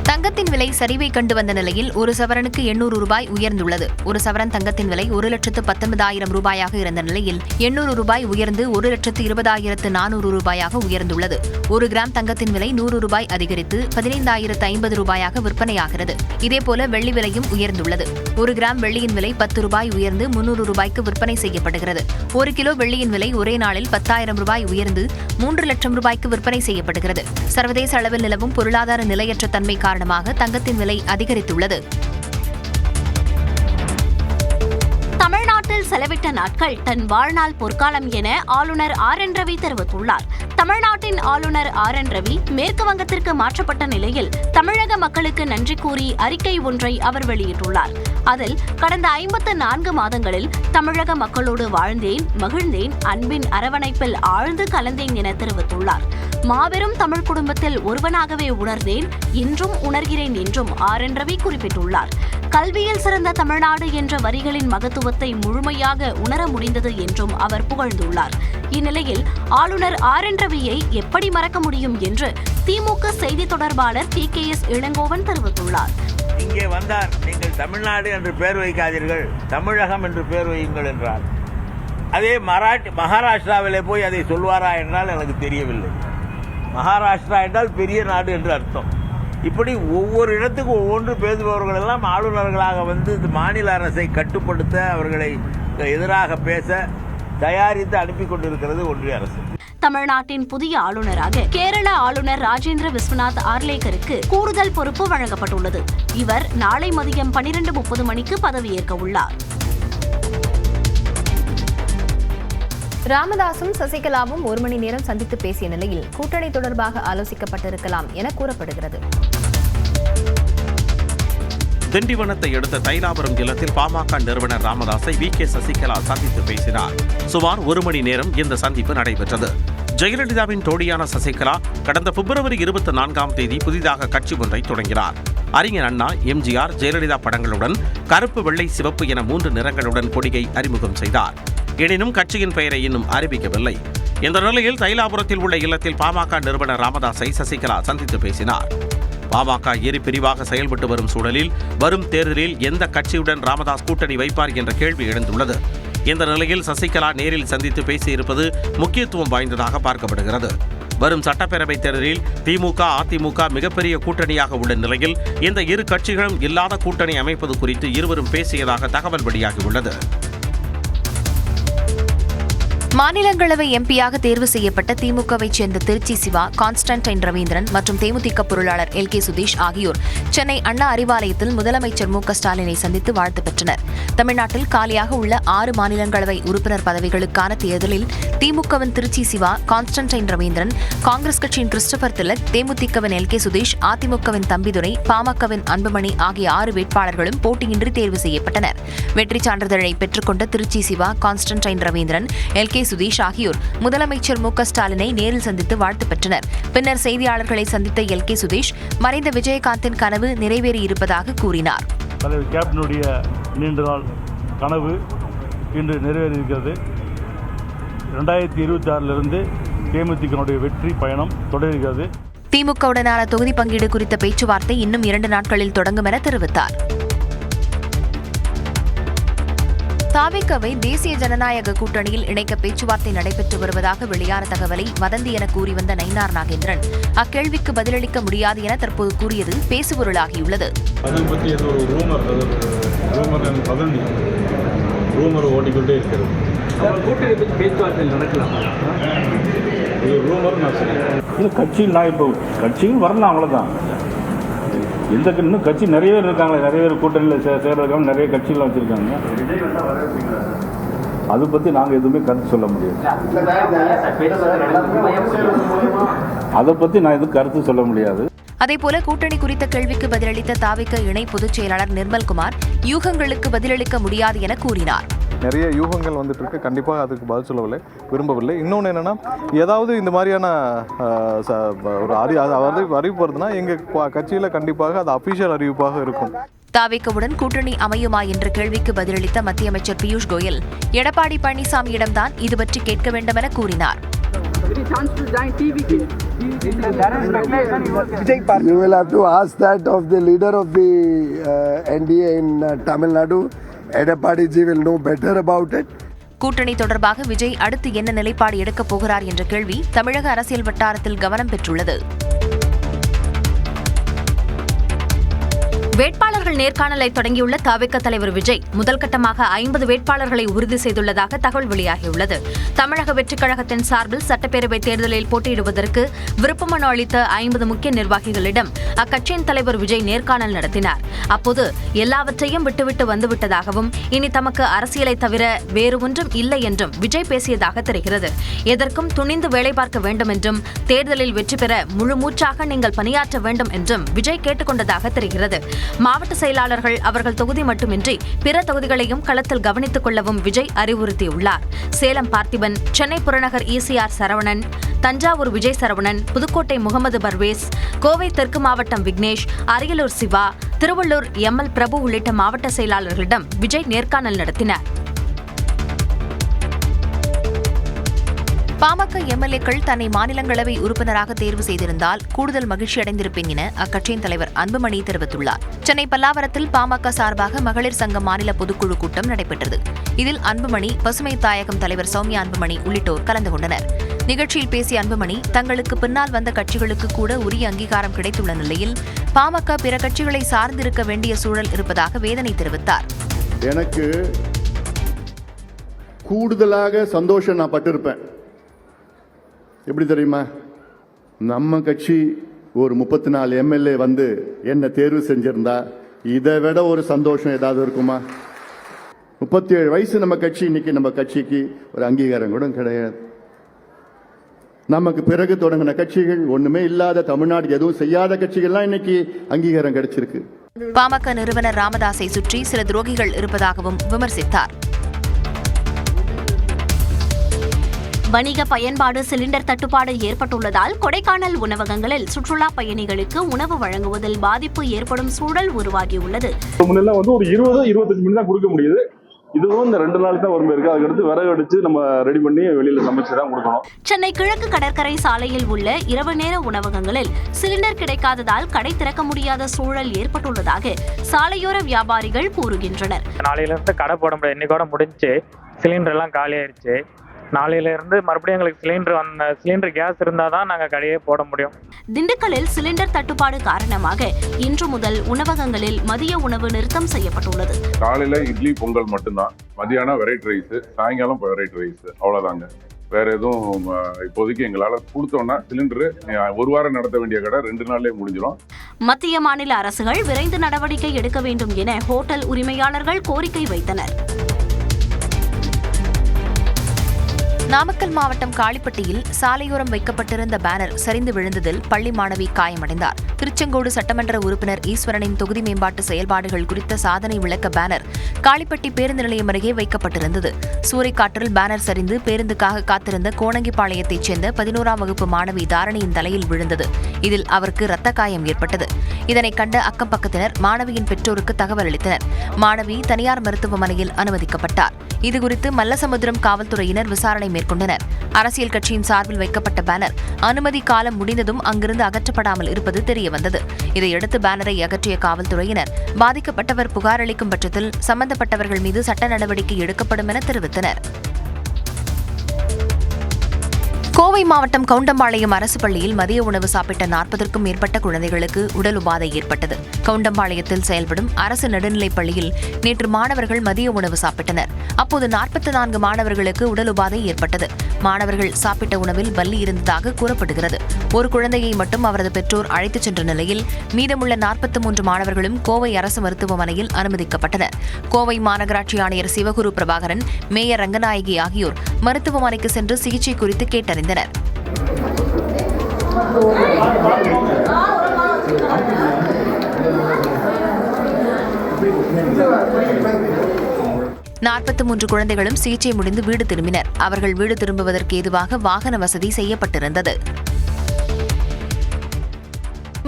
தங்கத்தின் விலை சரிவை கண்டு வந்த நிலையில் ஒரு சவரனுக்கு 800 ரூபாய் உயர்ந்துள்ளது. ஒரு சவரன் தங்கத்தின் விலை 1,19,000 ரூபாயாக இருந்த நிலையில் 800 ரூபாய் உயர்ந்து 1,20,400 ரூபாயாக உயர்ந்துள்ளது. 1 கிராம் தங்கத்தின் விலை 100 ரூபாய் அதிகரித்து 15,050 ரூபாயாக விற்பனையாகிறது. இதேபோல வெள்ளி விலையும் உயர்ந்துள்ளது. 1 கிராம் வெள்ளியின் விலை 10 ரூபாய் உயர்ந்து 300 ரூபாய்க்கு விற்பனை செய்யப்படுகிறது. 1 கிலோ வெள்ளியின் விலை ஒரே நாளில் 10,000 ரூபாய் உயர்ந்து 3 லட்சம் ரூபாய்க்கு விற்பனை செய்யப்படுகிறது. சர்வதேச அளவில் நிலவும் பொருளாதார நிலையற்ற தன்மை காரணமாக தங்கத்தின் விலை அதிகரித்துள்ளது. தமிழ்நாட்டில் செலவிட்ட நாட்கள் தன் வாழ்நாள் பொற்காலம் என ஆளுநர் RN ரவி தெரிவித்துள்ளார். தமிழ்நாட்டின் ஆளுநர் RN ரவி மேற்கு வங்கத்திற்கு மாற்றப்பட்ட நிலையில் தமிழக மக்களுக்கு நன்றி கூறி அறிக்கை ஒன்றை அவர் வெளியிட்டுள்ளார். அதில் கடந்த 54 மாதங்களில் தமிழக மக்களோடு வாழ்ந்தேன், மகிழ்ந்தேன், அன்பின் அரவணைப்பில் ஆழ்ந்து கலந்தேன் என தெரிவித்துள்ளார். மாபெரும் தமிழ் குடும்பத்தில் ஒருவனாகவே உணர்ந்தேன், இன்றும் உணர்கிறேன் என்றும் RN ரவி குறிப்பிட்டுள்ளார். கல்வியில் சிறந்த தமிழ்நாடு என்ற வரிகளின் மகத்துவத்தை முழுமையாக உணர முடிந்தது என்றும் அவர் புகழ்ந்துள்ளார். இந்நிலையில் ஆளுநர் ஆர்.என். ரவியை எப்படி மறக்க முடியும் என்று திமுக செய்தி தொடர்பாளர் TKS இளங்கோவன் தெரிவித்துள்ளார். இங்கே வந்தார், நீங்கள் தமிழ்நாடு என்று பெயர் வைக்காதீர்கள், தமிழகம் என்று பெயர் வையுங்கள் என்றார். அதே மகாராஷ்டிராவிலே போய் அதை சொல்வாரா என்றால் எனக்கு தெரியவில்லை. மகாராஷ்டிரா என்றால் பெரிய நாடு என்று அர்த்தம். இப்படி ஒவ்வொரு இடத்துக்கு ஒவ்வொன்று பேசுபவர்கள் எல்லாம் ஆளுநர்களாக வந்து மாநில அரசை கட்டுப்படுத்த, அவர்களை எதிராக பேச தயாரித்து அனுப்பி கொண்டிருக்கிறது ஒன்றிய அரசு. தமிழ்நாட்டின் புதிய ஆளுநராக கேரள ஆளுநர் ராஜேந்திர விஸ்வநாத் ஆர்லேக்கருக்கு கூடுதல் பொறுப்பு வழங்கப்பட்டுள்ளது. இவர் நாளை மதியம் 12:30 மணிக்கு பதவியேற்க உள்ளார். ராமதாசும் சசிகலாவும் 1 மணி நேரம் சந்தித்து பேசிய நிலையில் கூட்டணி தொடர்பாக ஆலோசிக்கப்பட்டிருக்கலாம் என கூறப்படுகிறது. திண்டிவனத்தை அடுத்த தைலாபுரம் இல்லத்தில் பாமக நிறுவனர் ராமதாஸை V.K. சசிகலா சந்தித்து பேசினார். சுமார் 1 மணி நேரம் இந்த சந்திப்பு நடைபெற்றது. ஜெயலலிதாவின் தோழியான சசிகலா கடந்த பிப்ரவரி 24ஆம் தேதி புதிதாக கட்சி ஒன்றை தொடங்கினார். அறிஞர் அண்ணா, MGR, ஜெயலலிதா படங்களுடன் கருப்பு, வெள்ளை, சிவப்பு என 3 நிறங்களுடன் கொடியை அறிமுகம் செய்தார். எனினும் கட்சியின் பெயரை இன்னும் அறிவிக்கவில்லை. இந்த நிலையில் தைலாபுரத்தில் உள்ள இல்லத்தில் பாமக நிறுவனர் ராமதாஸை சசிகலா சந்தித்து பேசினார். பாமக இரு பிரிவாக செயல்பட்டு வரும் சூழலில் வரும் தேர்தலில் எந்த கட்சியுடன் ராமதாஸ் கூட்டணி வைப்பார் என்ற கேள்வி எழுந்துள்ளது. இந்த நிலையில் சசிகலா நேரில் சந்தித்து பேசியிருப்பது முக்கியத்துவம் வாய்ந்ததாக பார்க்கப்படுகிறது. வரும் சட்டப்பேரவைத் தேர்தலில் திமுக, அதிமுக மிகப்பெரிய கூட்டணியாக உள்ள நிலையில் இந்த இரு கட்சிகளும் இல்லாத கூட்டணி அமைப்பது குறித்து இருவரும் பேசியதாக தகவல் வெளியாகியுள்ளது. மாநிலங்களவை எம்பியாக தேர்வு செய்யப்பட்ட திமுகவைச் சேர்ந்த திருச்சி சிவா, கான்ஸ்டன்டைன் ரவீந்திரன் மற்றும் தேமுதிக பொருளாளர் LK சுதீஷ் ஆகியோர் சென்னை அண்ணா அறிவாலயத்தில் முதலமைச்சர் மு.க. ஸ்டாலினை சந்தித்து வாழ்த்து பெற்றனர். தமிழ்நாட்டில் காலியாக உள்ள 6 மாநிலங்களவை உறுப்பினர் பதவிகளுக்கான தேர்தலில் திமுகவின் திருச்சி சிவா, கான்ஸ்டன்டைன் ரவீந்திரன், காங்கிரஸ் கட்சியின் கிறிஸ்டபர் திலக், தேமுதிகவின் LK சுதீஷ், அதிமுகவின் தம்பிதுரை, பாமகவின் அன்புமணி ஆகிய 6 வேட்பாளர்களும் போட்டியின்றி தேர்வு செய்யப்பட்டனர். வெற்றி சான்றிதழை பெற்றுக்கொண்ட திருச்சி சிவா, கான்ஸ்டன்டைன் ரவீந்திரன், LK சுதீஷ் ஆகியோர் முதலமைச்சர் மு.க. ஸ்டாலினை நேரில் சந்தித்து வாழ்த்து பெற்றனர். பின்னர் செய்தியாளர்களை சந்தித்த LK சுதீஷ் மறைந்த விஜயகாந்தின் கனவு நிறைவேறியிருப்பதாக கூறினார். தலைவர் கேப்டனுடைய நீண்ட நாள் கனவு இன்று நிறைவேறியிருக்கிறது. 2026 தேமுதிகனுடைய வெற்றி பயணம் தொடர்கிறது. திமுகவுடனான தொகுதி பங்கீடு குறித்த பேச்சுவார்த்தை இன்னும் 2 நாட்களில் தொடங்கும் என தெரிவித்தார். தாவேகாவை தேசிய ஜனநாயக கூட்டணியில் இணைக்க பேச்சுவார்த்தை நடைபெற்று வருவதாக வெளியான தகவலை வதந்தி என கூறி வந்த நயினார் நாகேந்திரன் அக்கேள்விக்கு பதிலளிக்க முடியாது என தற்போது கூறியது பேசுபொருளாகியுள்ளது. அதை பற்றி ஏதோ ரூமர் ஓடிக்கொண்டே இருக்கிறது. கூட்டணி பற்றி பேச்சுவார்த்தை நடக்கலாம். இது கட்சியில் நான் இப்போ கட்சியும் வரலாம், அவ்வளோதான். இன்னும் கட்சி நிறைய பேர் இருக்காங்க, நிறைய பேர் கூட்டணியில் சேர்றதுக்காக நிறைய கட்சிகள் வச்சிருக்காங்க. அதை பற்றி நாங்கள் எதுவுமே கருத்து சொல்ல முடியாது. அதை பற்றி நான் எதுவும் கருத்து சொல்ல முடியாது. அதேபோல கூட்டணி குறித்த கேள்விக்கு பதிலளித்த தாவேகா இணை பொதுச் செயலாளர் நிர்மல்குமார் யூகங்களுக்கு பதிலளிக்க முடியாது என கூறினார். நிறைய யூகங்கள் வந்துட்டு இருக்கு, கண்டிப்பாக அதுக்கு பதில் சொல்லவில்லை, விரும்பவில்லை. இன்னொன்று என்னென்னா, ஏதாவது இந்த மாதிரியான ஒரு அறிவிப்பு வருதுன்னா எங்கள் கட்சியில் கண்டிப்பாக அது அஃபிஷியல் அறிவிப்பாக இருக்கும். தாவேகாவுடன் கூட்டணி அமையுமா என்ற கேள்விக்கு பதிலளித்த மத்திய அமைச்சர் பியூஷ் கோயல் எடப்பாடி பழனிசாமியிடம்தான் இது பற்றி கேட்க வேண்டும் என கூறினார். You will have to ask that of the leader of the NDA in Tamil Nadu. Edapadi ji will know better about it. கூட்டணி தொடர்பாக விஜய் அடுத்து என்ன நிலைப்பாடு எடுக்கப் போகிறார் என்ற கேள்வி தமிழக அரசியல் வட்டாரத்தில் கவனம் பெற்றுள்ளது. வேட்பாளர்கள் நேர்காணலை தொடங்கியுள்ள தவிக தலைவர் விஜய் முதல் கட்டமாக 50 வேட்பாளர்களை உறுதி செய்துள்ளதாக தகவல் வெளியாகியுள்ளது. தமிழக வெற்றிக் கழகத்தின் சார்பில் சட்டப்பேரவைத் தேர்தலில் போட்டியிடுவதற்கு விருப்ப மனு அளித்த 50 முக்கிய நிர்வாகிகளிடம் அக்கட்சியின் தலைவர் விஜய் நேர்காணல் நடத்தினார். அப்போது எல்லாவற்றையும் விட்டுவிட்டு வந்துவிட்டதாகவும் இனி தமக்கு அரசியலை தவிர வேறு ஒன்றும் இல்லை என்றும் விஜய் பேசியதாக தெரிகிறது. எதற்கும் துணிந்து வேலை பார்க்க வேண்டும் என்றும் தேர்தலில் வெற்றி பெற முழு மூச்சாக நீங்கள் பணியாற்ற வேண்டும் என்றும் விஜய் கேட்டுக் கொண்டதாக தெரிகிறது. மாவட்ட செயலாளர்கள் அவர்கள் தொகுதி மட்டுமின்றி பிற தொகுதிகளையும் களத்தில் கவனித்துக் கொள்ளவும் விஜய் அறிவுறுத்தியுள்ளார். சேலம் பார்த்திபன், சென்னை புறநகர் ECR சரவணன், தஞ்சாவூர் விஜய் சரவணன், புதுக்கோட்டை முகமது பர்வேஸ், கோவை தெற்கு மாவட்டம் விக்னேஷ், அரியலூர் சிவா, திருவள்ளூர் எம்எல் பிரபு உள்ளிட்ட மாவட்ட செயலாளர்களிடம் விஜய் நேர்காணல் நடத்தினார். பாமக எம்எல்ஏக்கள் தன்னை மாநிலங்களவை உறுப்பினராக தேர்வு செய்திருந்தால் கூடுதல் மகிழ்ச்சி அடைந்திருப்பேன் என அக்கட்சியின் தலைவர் அன்புமணி தெரிவித்துள்ளார். சென்னை பல்லாவரத்தில் பாமக சார்பாக மகளிர் சங்க மாநில பொதுக்குழு கூட்டம் நடைபெற்றது. இதில் அன்புமணி, பசுமை தாயகம் தலைவர் சௌமியா அன்புமணி உள்ளிட்டோர் கலந்து கொண்டனர். நிகழ்ச்சியில் பேசிய அன்புமணி, தங்களுக்கு பின்னால் வந்த கட்சிகளுக்கு கூட உரிய அங்கீகாரம் கிடைத்துள்ள நிலையில் பாமக பிற கட்சிகளை சார்ந்திருக்க வேண்டிய சூழல் இருப்பதாக வேதனை தெரிவித்தார். எனக்கு கூடுதலாக சந்தோஷம் நான் பட்டிருப்பேன். எப்படி தெரியுமா? நம்ம கட்சி ஒரு 34 எம்எல்ஏ வந்து என்ன தேர்வு செஞ்சிருந்தா இதை விட ஒரு சந்தோஷம் ஏதாவது இருக்குமா? 37 வயசு நம்ம கட்சி, இன்னைக்கு நம்ம கட்சிக்கு ஒரு அங்கீகாரம் கூட கிடையாது. நமக்கு பிறகு தொடங்கின கட்சிகள், ஒண்ணுமே இல்லாத தமிழ்நாடு எதுவும் செய்யாத கட்சிகள்லாம் இன்னைக்கு அங்கீகாரம் கிடைச்சிருக்கு. பாமக நிறுவனர் ராமதாஸை சுற்றி சில துரோகிகள் இருப்பதாகவும் விமர்சித்தார். வணிக பயன்பாடு சிலிண்டர் தட்டுப்பாடு ஏற்பட்டுள்ளதால் கொடைக்கானல் உணவகங்களில் சுற்றுலா பயணிகளுக்கு உணவு வழங்குவதில் பாதிப்பு ஏற்படும் சூழல் உருவாகியுள்ளது. முன்னெல்லாம் ஒரு 20-25 மினிட் தான் கொடுக்க முடியுது. இதுவும் இந்த 2 நாள் தான் வரும் இருக்கு. அதுக்கடுத்து விறகு அடிச்சு நம்ம ரெடி பண்ணி வெளியில சமைச்சு தான் கொடுக்கணும். சென்னை கிழக்கு கடற்கரை சாலையில் உள்ள இரவு நேர உணவகங்களில் சிலிண்டர் கிடைக்காததால் கடை திறக்க முடியாத சூழல் ஏற்பட்டுள்ளதாக சாலையோர வியாபாரிகள் கூறுகின்றனர். நாளையில இருந்து கடை போட முடியாது. இன்னைக்கோட முடிஞ்சு சிலிண்டர் எல்லாம் காலி ஆயிடுச்சு. நாளையில இருந்து மறுபடியும் எங்களுக்கு சிலிண்டர் கேஸ் இருந்தால் தான் நாங்கள் கடையே போட முடியும். திண்டுக்கல்லில் சிலிண்டர் தட்டுப்பாடு காரணமாக இன்று முதல் உணவகங்களில் மதிய உணவு நிறுத்தம் செய்யப்பட்டுள்ளது. காலையில இட்லி பொங்கல் மட்டும்தான், மதியானம் வெரைட்டி ரைஸ், சாயங்காலம் வெரைட்டி ரைஸ், அவ்வளவுதாங்க. வேற எதுவும் இப்போதைக்கு எங்களால் கொடுத்தோம்னா சிலிண்டர் ஒரு வாரம் நடத்த வேண்டிய கடை 2 நாள்லயே முடிஞ்சிடும். மத்திய மாநில அரசுகள் விரைந்து நடவடிக்கை எடுக்க வேண்டும் என ஹோட்டல் உரிமையாளர்கள் கோரிக்கை வைத்தனர். நாமக்கல் மாவட்டம் காளிப்பட்டியில் சாலையோரம் வைக்கப்பட்டிருந்த பேனர் சரிந்து விழுந்ததில் பள்ளி மாணவி காயமடைந்தார். திருச்செங்கோடு சட்டமன்ற உறுப்பினர் ஈஸ்வரனின் தொகுதி மேம்பாட்டு செயல்பாடுகள் குறித்த சாதனை விளக்க பேனர் காளிப்பட்டி பேருந்து நிலையம் அருகே வைக்கப்பட்டிருந்தது. சூறைக்காற்றில் பேனர் சரிந்து பேருந்துக்காக காத்திருந்த கோணங்கிப்பாளையத்தைச் சேர்ந்த 11ஆம் வகுப்பு மாணவி தாரணியின் தலையில் விழுந்தது. இதில் அவருக்கு இரத்த காயம் ஏற்பட்டது. இதனை கண்ட அக்கம் பக்கத்தினர் மாணவியின் பெற்றோருக்கு தகவல் அளித்தனர். மாணவி தனியார் மருத்துவமனையில் அனுமதிக்கப்பட்டார். இதுகுறித்து மல்லசமுத்திரம் காவல்துறையினர் விசாரணை மேற்கொண்டனர். அரசியல் கட்சியின் சார்பில் வைக்கப்பட்ட பேனர் அனுமதி காலம் முடிந்ததும் அங்கிருந்து அகற்றப்படாமல் இருப்பது தெரியவந்தது. இதையடுத்து பேனரை அகற்றிய காவல்துறையினர் பாதிக்கப்பட்டவர் புகார் அளிக்கும் பட்சத்தில் சம்பந்தப்பட்டவர்கள் மீது சட்ட நடவடிக்கை எடுக்கப்படும் என தெரிவித்தனர். கோவை மாவட்டம் கவுண்டம்பாளையம் அரசு பள்ளியில் மதிய உணவு சாப்பிட்ட 40க்கும் மேற்பட்ட குழந்தைகளுக்கு உடல் உபாதை ஏற்பட்டது. கவுண்டம்பாளையத்தில் செயல்படும் அரசு நடுநிலைப் பள்ளியில் நேற்று மாணவர்கள் மதிய உணவு சாப்பிட்டனர். அப்போது 44 மாணவர்களுக்கு உடல் உபாதை ஏற்பட்டது. மாணவர்கள் சாப்பிட்ட உணவில் பல்லி இருந்ததாக கூறப்படுகிறது. ஒரு குழந்தையை மட்டும் அவரது பெற்றோர் அழைத்துச் சென்ற நிலையில் மீதமுள்ள 43 மாணவர்களும் கோவை அரசு மருத்துவமனையில் அனுமதிக்கப்பட்டனர். கோவை மாநகராட்சி ஆணையர் சிவகுரு பிரபாகரன், மேயர் ரங்கநாயகி ஆகியோர் மருத்துவமனைக்கு சென்று சிகிச்சை குறித்து கேட்டறிந்தனர். 43 குழந்தைகளும் சிகிச்சை முடிந்து வீடு திரும்பினர். அவர்கள் வீடு திரும்புவதற்கு ஏதுவாக வாகன வசதி செய்யப்பட்டிருந்தது.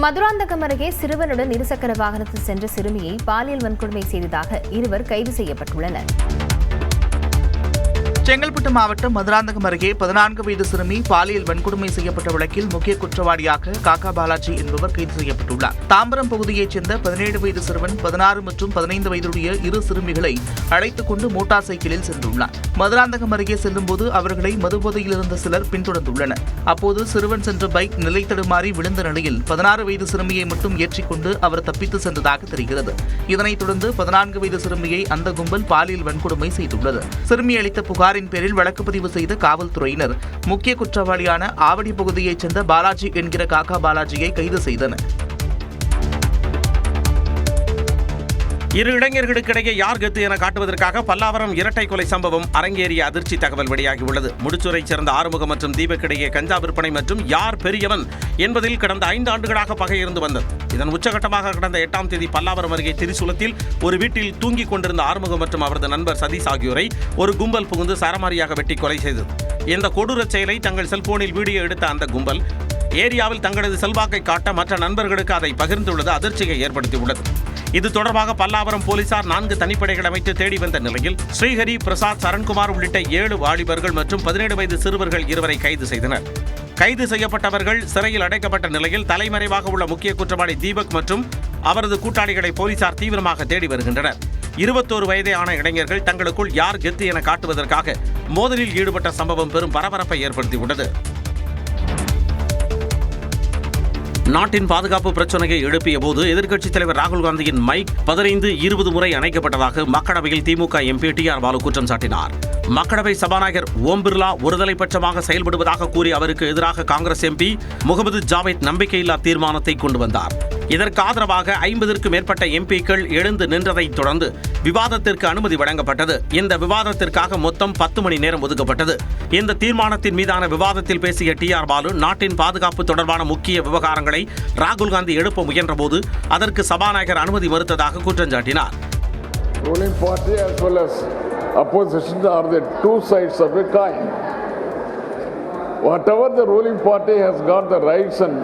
மதுராந்தகம் அருகே சிறுவனுடன் இருசக்கர வாகனத்தில் சென்ற சிறுமியை பாலியல் வன்கொடுமை செய்ததாக 2 கைது செய்யப்பட்டுள்ளனர். செங்கல்பட்டு மாவட்டம் மதுராந்தகம் அருகே 14 வயது சிறுமி பாலியல் வன்கொடுமை செய்யப்பட்ட வழக்கில் முக்கிய குற்றவாளியாக காக்கா பாலாஜி என்பவர் கைது செய்யப்பட்டுள்ளார். தாம்பரம் பகுதியைச் சேர்ந்த 17 வயது சிறுவன் 16 மற்றும் 15 வயதுடைய 2 சிறுமிகளை அழைத்துக் கொண்டு மோட்டார் சைக்கிளில் சென்றுள்ளார். மதுராந்தகம் அருகே செல்லும்போது அவர்களை மதுபோதையில் இருந்த சிலர் பின்தொடர்ந்துள்ளனர். அப்போது சிறுவன் சென்ற பைக் நிலை தடுமாறி விழுந்த நிலையில் 16 வயது சிறுமியை மட்டும் ஏற்றிக்கொண்டு அவர் தப்பித்து சென்றதாக தெரிகிறது. இதனைத் தொடர்ந்து 14 வயது சிறுமியை அந்த கும்பல் பாலியல் வன்கொடுமை செய்துள்ளது. சிறுமி அளித்த புகாரின் பேரில் வழக்கு பதிவு செய்த காவல்துறையினர் முக்கிய குற்றவாளியான ஆவடி பகுதியைச் சேர்ந்த பாலாஜி என்கிற காக்கா பாலாஜியை கைது செய்தனர். இரு இளைஞர்களுக்கிடையே யார் கெத்து என காட்டுவதற்காக பல்லாவரம் இரட்டை கொலை சம்பவம் அரங்கேறிய அதிர்ச்சி தகவல் வெளியாகியுள்ளது. முடிச்சூரைச் சேர்ந்த ஆறுமுகம் மற்றும் தீபக்கிடையே கஞ்சா விற்பனை மற்றும் யார் பெரியவன் என்பதில் கடந்த 5 ஆண்டுகளாக பகை இருந்து வந்தது. இதன் உச்சகட்டமாக கடந்த 8ஆம் தேதி பல்லாவரம் அருகே திரிசூலத்தில் ஒரு வீட்டில் தூங்கிக் கொண்டிருந்த ஆறுமுகம் மற்றும் அவரது நண்பர் சதீஷ் ஆகியோரை ஒரு கும்பல் புகுந்து சரமாரியாக வெட்டி கொலை செய்தது. இந்த கொடூர செயலை தங்கள் செல்போனில் வீடியோ எடுத்த அந்த கும்பல் ஏரியாவில் தங்களது செல்வாக்கை காட்ட மற்ற நண்பர்களுக்கு அதை பகிர்ந்துள்ளது அதிர்ச்சியை ஏற்படுத்தியுள்ளது. இது தொடர்பாக பல்லாவரம் போலீசார் 4 தனிப்படைகள் அமைத்து தேடி வந்த நிலையில் ஸ்ரீஹரி, பிரசாத், சரண்குமார் உள்ளிட்ட 7 வாலிபர்கள் மற்றும் 17 வயது சிறுவர்கள் 2 கைது செய்தனர். கைது செய்யப்பட்டவர்கள் சிறையில் அடைக்கப்பட்ட நிலையில் தலைமறைவாக உள்ள முக்கிய குற்றவாளி தீபக் மற்றும் அவரது கூட்டாளிகளை போலீசார் தீவிரமாக தேடி வருகின்றனர். 21 வயதே ஆன இளைஞர்கள் தங்களுக்குள் யார் கெத்து என காட்டுவதற்காக மோதலில் ஈடுபட்ட சம்பவம் பெரும் பரபரப்பை ஏற்படுத்தியுள்ளது. நாட்டின் பாதுகாப்பு பிரச்சனையை எழுப்பிய போது எதிர்க்கட்சித் தலைவர் ராகுல் காந்தியின் மைக் 15-20 முறை அணைக்கப்பட்டதாக மக்களவையில் திமுக எம்பி டிஆர் பாலு குற்றம் சாட்டினார். மக்களவை சபாநாயகர் ஓம் பிர்லா ஒருதலைபட்சமாக செயல்படுவதாக கூறி அவருக்கு எதிராக காங்கிரஸ் எம்பி முகமது ஜாவேத் நம்பிக்கையில்லா தீர்மானத்தை கொண்டு வந்தார். இதற்கு ஆதரவாக 50க்கும் மேற்பட்ட எம்பிக்கள் எழுந்து நின்றதைத் தொடர்ந்து விவாதத்திற்கு அனுமதி வழங்கப்பட்டது. இந்த விவாதத்திற்காக மொத்தம் 10 மணி நேரம் ஒதுக்கப்பட்டது. இந்த தீர்மானத்தின் மீதான விவாதத்தில் பேசிய டிஆர் பாலு நாட்டின் பாதுகாப்பு தொடர்பான முக்கிய விவகாரங்களை ராகுல் காந்தி எழுப்ப முயன்றபோது அதற்கு சபாநாயகர் அனுமதி மறுத்ததாக குற்றம் சாட்டினார். Ruling party as well as opposition are the two sides of a coin. Whatever the ruling party has got the rights and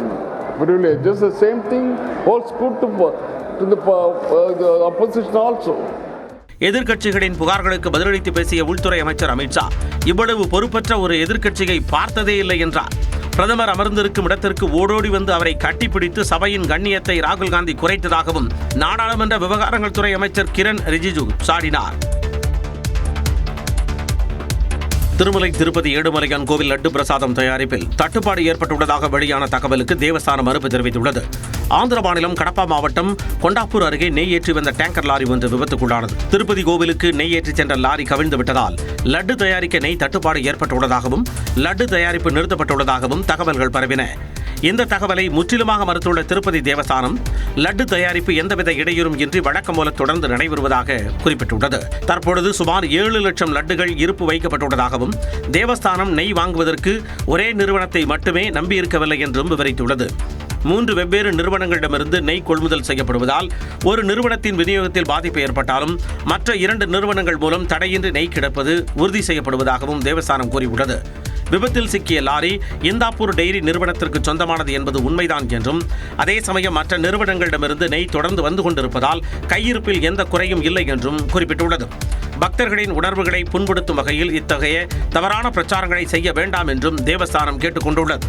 privileges, the same thing holds good to the opposition also. எதிர்க்கட்சிகளின் புகார்களுக்கு பதிலளித்து பேசிய உள்துறை அமைச்சர் அமித்ஷா இவ்வளவு பொறுப்பற்ற ஒரு எதிர்க்கட்சியை பார்த்ததே இல்லை என்றார். பிரதமர் அமர்ந்திருக்கும் இடத்திற்கு ஓடோடி வந்து அவரை கட்டிப்பிடித்து சபையின் கண்ணியத்தை ராகுல் காந்தி குறைத்ததாகவும் நாடாளுமன்ற விவகாரங்கள் துறை அமைச்சர் கிரண் ரிஜிஜு சாடினார். திருமலை திருப்பதி ஏழுமலையான் கோவில் லட்டு பிரசாதம் தயாரிப்பில் தட்டுப்பாடு ஏற்பட்டுள்ளதாக வெளியான தகவலுக்கு தேவஸ்தானம் மறுப்பு தெரிவித்துள்ளது. ஆந்திர மாநிலம் கடப்பா மாவட்டம் கொண்டாப்பூர் அருகே நெய் ஏற்றி வந்த டேங்கர் லாரி ஒன்று விபத்துக்குள்ளானது. திருப்பதி கோவிலுக்கு நெய் ஏற்றி சென்ற லாரி கவிழ்ந்து விட்டதால் லட்டு தயாரிக்க நெய் தட்டுப்பாடு ஏற்பட்டுள்ளதாகவும் லட்டு தயாரிப்பு நிறுத்தப்பட்டுள்ளதாகவும் தகவல்கள் பரவின. இந்த தகவலை முற்றிலுமாக மறுத்துள்ள திருப்பதி தேவஸ்தானம் லட்டு தயாரிப்பு எந்தவித இடையூறும் இன்றி வழக்கம் போல தொடர்ந்து நடைபெறுவதாக குறிப்பிட்டுள்ளது. தற்பொழுது சுமார் 7 லட்சம் லட்டுகள் இருப்பு வைக்கப்பட்டுள்ளதாகவும் தேவஸ்தானம் நெய் வாங்குவதற்கு ஒரே நிறுவனத்தை மட்டுமே நம்பியிருக்கவில்லை என்றும் விவரித்துள்ளது. 3 வெவ்வேறு நிறுவனங்களிடமிருந்து நெய் கொள்முதல் செய்யப்படுவதால் ஒரு நிறுவனத்தின் விநியோகத்தில் பாதிப்பு ஏற்பட்டாலும் மற்ற 2 நிறுவனங்கள் மூலம் தடையின்றி நெய் கிடைப்பது உறுதி செய்யப்படுவதாகவும் தேவஸ்தானம் கூறியுள்ளது. விபத்தில் சிக்கிய லாரி இந்தாப்பூர் டெய்ரி நிறுவனத்திற்கு சொந்தமானது என்பது உண்மைதான் என்றும் அதே சமயம் மற்ற நிறுவனங்களிடமிருந்து நெய் தொடர்ந்து வந்து கொண்டிருப்பதால் கையிருப்பில் எந்த குறையும் இல்லை என்றும் குறிப்பிட்டுள்ளது. பக்தர்களின் உணர்வுகளை புண்படுத்தும் வகையில் இத்தகைய தவறான பிரச்சாரங்களை செய்ய வேண்டாம் என்றும் தேவஸ்தானம் கேட்டுக் கொண்டுள்ளது.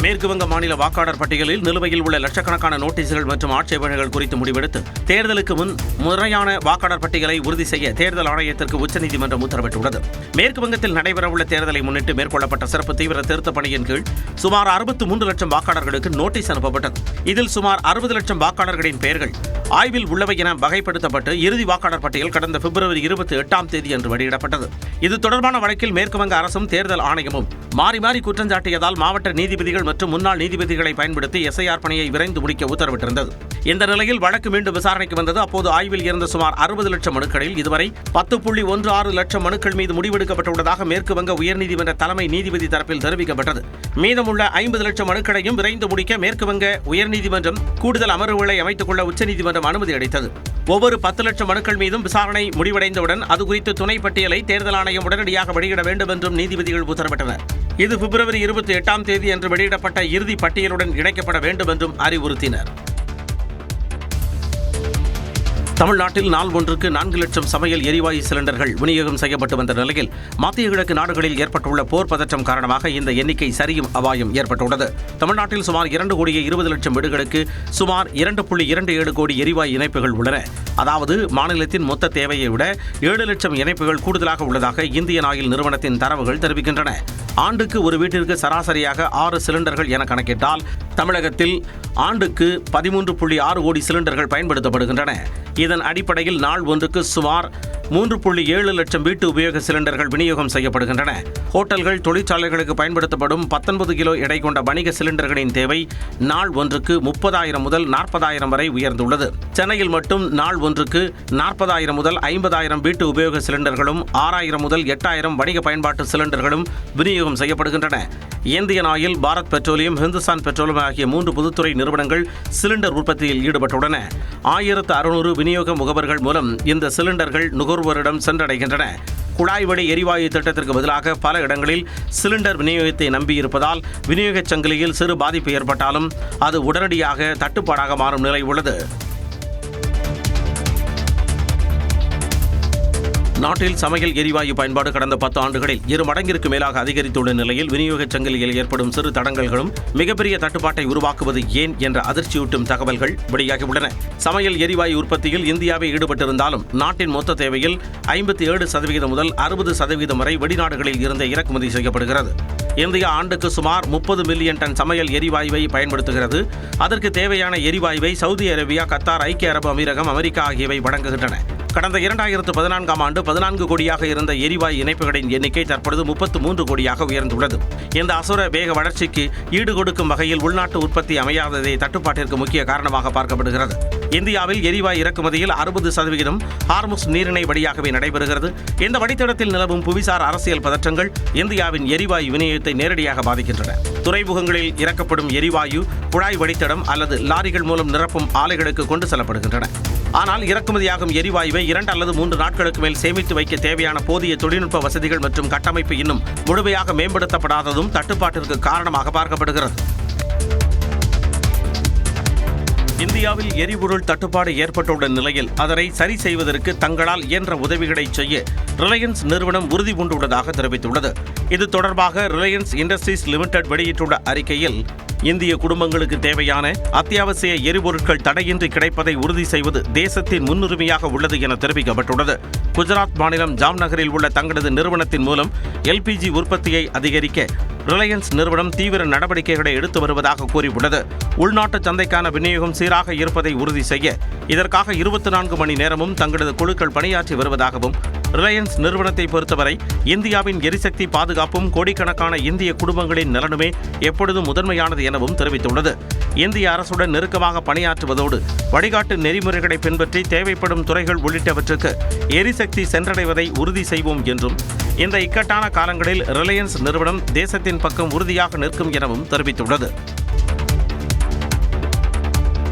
மேற்குவங்க மாநில வாக்காளர் பட்டியலில் நிலுவையில் உள்ள லட்சக்கணக்கான நோட்டீஸ்கள் மற்றும் ஆட்சேபனைகள் குறித்து முடிவெடுத்து தேர்தலுக்கு முன் முறையான வாக்காளர் பட்டியலை உறுதி செய்ய தேர்தல் ஆணையத்திற்கு உச்சநீதிமன்றம் உத்தரவிட்டுள்ளது. மேற்குவங்கத்தில் நடைபெறவுள்ள தேர்தலை முன்னிட்டு மேற்கொள்ளப்பட்ட சிறப்பு தீவிர திருத்தப் பணியின் கீழ் சுமார் 63 லட்சம் வாக்காளர்களுக்கு நோட்டீஸ் அனுப்பப்பட்டது. இதில் சுமார் 60 லட்சம் வாக்காளர்களின் பெயர்கள் ஆய்வில் உள்ளவை என வகைப்படுத்தப்பட்டு இறுதி வாக்காளர் பட்டியல் கடந்த பிப்ரவரி 28ஆம் தேதி அன்று வெளியிடப்பட்டது. இது தொடர்பான வழக்கில் மேற்குவங்க அரசும் தேர்தல் ஆணையமும் மாறி மாறி குற்றஞ்சாட்டியதால் மாவட்ட நீதிபதிகள் மற்றும் முன்னாள் நீதிபதிகளை பயன்படுத்தி எஸ்ஐஆர் பணியை விரைந்து முடிக்க உத்தரவிட்டிருந்தது. இந்த நிலையில் வழக்கு மீண்டும் விசாரணைக்கு வந்தது. அப்போது ஆய்வில் இருந்த சுமார் 60 லட்சம் மனுக்களில் இதுவரை 10.16 லட்சம் மனுக்கள் மீது முடிவெடுக்கப்பட்டுள்ளதாக மேற்குவங்க உயர்நீதிமன்ற தலைமை நீதிபதி தரப்பில் தெரிவிக்கப்பட்டது. மீதமுள்ள 50 லட்சம் மனுக்களையும் விரைந்து முடிக்க மேற்குவங்க உயர்நீதிமன்றம் கூடுதல் அமர்வுகளை அமைத்துக் கொள்ள உச்சநீதிமன்றம் அனுமதி அளித்தது. ஒவ்வொரு 10 லட்சம் மனுக்கள் மீதும் விசாரணை முடிவடைந்தவுடன் அது குறித்து துணை பட்டியலை தேர்தல் ஆணையம் உடனடியாக வெளியிட வேண்டும் என்றும் நீதிபதிகள் உத்தரவிட்டனர். இது பிப்ரவரி 28ஆம் தேதி அன்று வெளியிடப்பட்ட இறுதி பட்டியலுடன் இணைக்கப்பட வேண்டும் என்றும் அறிவுறுத்தினர். தமிழ்நாட்டில் நாள் ஒன்றுக்கு 4 லட்சம் சமையல் எரிவாயு சிலிண்டர்கள் விநியோகம் செய்யப்பட்டு வந்த நிலையில் மத்திய கிழக்கு நாடுகளில் ஏற்பட்டுள்ள போர் பதற்றம் காரணமாக இந்த எண்ணிக்கை சரியும் அபாயம் ஏற்பட்டுள்ளது. தமிழ்நாட்டில் சுமார் 2,20,00,000 வீடுகளுக்கு சுமார் 2.27 கோடி எரிவாயு இணைப்புகள் உள்ளன. அதாவது மாநிலத்தின் மொத்த தேவையை விட 7 லட்சம் இணைப்புகள் கூடுதலாக உள்ளதாக இந்தியன் ஆயில் நிறுவனத்தின் தரவுகள் தெரிவிக்கின்றன. ஆண்டுக்கு ஒரு வீட்டிற்கு சராசரியாக 6 சிலிண்டர்கள் என கணக்கிட்டால் தமிழகத்தில் ஆண்டுக்கு 13.6 கோடி சிலிண்டர்கள் பயன்படுத்தப்படுகின்றன. இதன் அடிப்படையில் நாள் ஒன்றுக்கு சுமார் 3.7 லட்சம் வீட்டு உபயோக சிலிண்டர்கள் விநியோகம் செய்யப்படுகின்றன. ஹோட்டல்கள், தொழிற்சாலைகளுக்கு பயன்படுத்தப்படும் 19 கிலோ எடை கொண்ட வணிக சிலிண்டர்களின் தேவை நாள் ஒன்றுக்கு 30,000 முதல் 40,000 வரை உயர்ந்துள்ளது. சென்னையில் மட்டும் நாள் ஒன்றுக்கு 40,000 முதல் 50,000 வீட்டு உபயோக சிலிண்டர்களும் 6,000 முதல் 8,000 வணிக பயன்பாட்டு சிலிண்டர்களும் விநியோகம் செய்யப்படுகின்றன. Indian oil, Bharat petroleum, Hindustan petroleum ஆகிய 3 பொதுத்துறை நிறுவனங்கள் சிலிண்டர் உற்பத்தியில் ஈடுபட்டுள்ளன. 1600 விநியோக முகவர்கள் மூலம் இந்த சிலிண்டர்கள் நுகர்வோரிடம் சென்றடைகின்றன. குழாய் வழி எரிவாயு திட்டத்திற்கு பதிலாக பல இடங்களில் சிலிண்டர் விநியோகத்தை நம்பியிருப்பதால் விநியோகச் சங்கிலியில் சிறு பாதிப்பு ஏற்பட்டாலும் அது உடனடியாக தட்டுப்பாடாக மாறும் நிலை உள்ளது. நாட்டில் சமையல் எரிவாயு பயன்பாடு கடந்த 10 ஆண்டுகளில் 2 மடங்கிற்கு மேலாக அதிகரித்துள்ள நிலையில் விநியோகச் சங்கிலியில் ஏற்படும் சிறு தடங்கல்களும் மிகப்பெரிய தட்டுப்பாட்டை உருவாக்குவது ஏன் என்ற அதிர்ச்சியூட்டும் தகவல்கள் வெளியாகியுள்ளன. சமையல் எரிவாயு உற்பத்தியில் இந்தியாவை ஈடுபட்டிருந்தாலும் நாட்டின் மொத்த தேவையில் 57% முதல் 60% வரை வெளிநாடுகளில் இருந்து இறக்குமதி செய்யப்படுகிறது. இந்தியா ஆண்டுக்கு சுமார் 30 மில்லியன் டன் சமையல் எரிவாயுவை பயன்படுத்துகிறது. அதற்கு தேவையான எரிவாயுவை சவுதி அரேபியா, கத்தார், ஐக்கிய அரபு அமீரகம், அமெரிக்கா ஆகியவை வழங்குகின்றன. கடந்த 2014ஆம் ஆண்டு 14 கோடியாக இருந்த எரிவாயு இணைப்புகளின் எண்ணிக்கை தற்பொழுது 33 கோடியாக உயர்ந்துள்ளது. இந்த அசுர வேக வளர்ச்சிக்கு ஈடுகொடுக்கும் வகையில் உள்நாட்டு உற்பத்தி அமையாததே தட்டுப்பாட்டிற்கு முக்கிய காரணமாக பார்க்கப்படுகிறது. இந்தியாவில் எரிவாயு இறக்குமதியில் 60% ஹார்முஸ் நீரிணை வழியாகவே நடைபெறுகிறது. இந்த வழித்தடத்தில் நிலவும் புவிசார் அரசியல் பதற்றங்கள் இந்தியாவின் எரிவாயு விநியோகத்தை நேரடியாக பாதிக்கின்றன. துறைமுகங்களில் இறக்கப்படும் எரிவாயு குழாய் வழித்தடம் அல்லது லாரிகள் மூலம் நிரப்பும் ஆலைகளுக்கு கொண்டு செல்லப்படுகின்றன. ஆனால் இறக்குமதியாகும் எரிவாயுவை 2 அல்லது 3 நாட்களுக்கு மேல் சேமித்து வைக்க தேவையான போதிய தொழில்நுட்ப வசதிகள் மற்றும் கட்டமைப்பு இன்னும் முழுமையாக மேம்படுத்தப்படாததும் தட்டுப்பாட்டிற்கு காரணமாக பார்க்கப்படுகிறது. இந்தியாவில் எரிபொருள் தட்டுப்பாடு ஏற்பட்டுள்ள நிலையில் அதனை சரி செய்வதற்கு தங்களால் இயன்ற உதவிகளை செய்ய ரிலையன்ஸ் நிறுவனம் உறுதி பூண்டுள்ளதாக தெரிவித்துள்ளது. இது தொடர்பாக ரிலையன்ஸ் இண்டஸ்ட்ரீஸ் லிமிடெட் வெளியிட்டுள்ள அறிக்கையில், இந்திய குடும்பங்களுக்கு தேவையான அத்தியாவசிய எரிபொருட்கள் தடையின்றி கிடைப்பதை உறுதி செய்வது தேசத்தின் முன்னுரிமையாக உள்ளது என தெரிவிக்கப்பட்டுள்ளது. குஜராத் மாநிலம் ஜாம்நகரில் உள்ள தங்களது நிறுவனத்தின் மூலம் எல்பிஜி உற்பத்தியை அதிகரிக்க ரிலையன்ஸ் நிறுவனம் தீவிர நடவடிக்கைகளை எடுத்து வருவதாக கூறியுள்ளது. உள்நாட்டு சந்தைக்கான விநியோகம் சீராக இருப்பதை உறுதி செய்ய இதற்காக 24 மணி நேரமும் தங்களது குழுக்கள் பணியாற்றி வருவதாகவும், ரிலையன்ஸ் நிறுவனத்தை பொறுத்தவரை இந்தியாவின் எரிசக்தி பாதுகாப்பும் கோடிக்கணக்கான இந்திய குடும்பங்களின் நலனுமே எப்பொழுதும் முதன்மையானது எனவும் தெரிவித்துள்ளது. இந்திய அரசுடன் நெருக்கமாக பணியாற்றுவதோடு வழிகாட்டு நெறிமுறைகளை பின்பற்றி தேவைப்படும் துறைகள் உள்ளிட்டவற்றுக்கு எரிசக்தி சென்றடைவதை உறுதி செய்வோம் என்றும், இந்த இக்கட்டான காலங்களில் ரிலையன்ஸ் நிறுவனம் தேசத்தின் பக்கம் உறுதியாக நிற்கும் எனவும் தெரிவித்துள்ளது.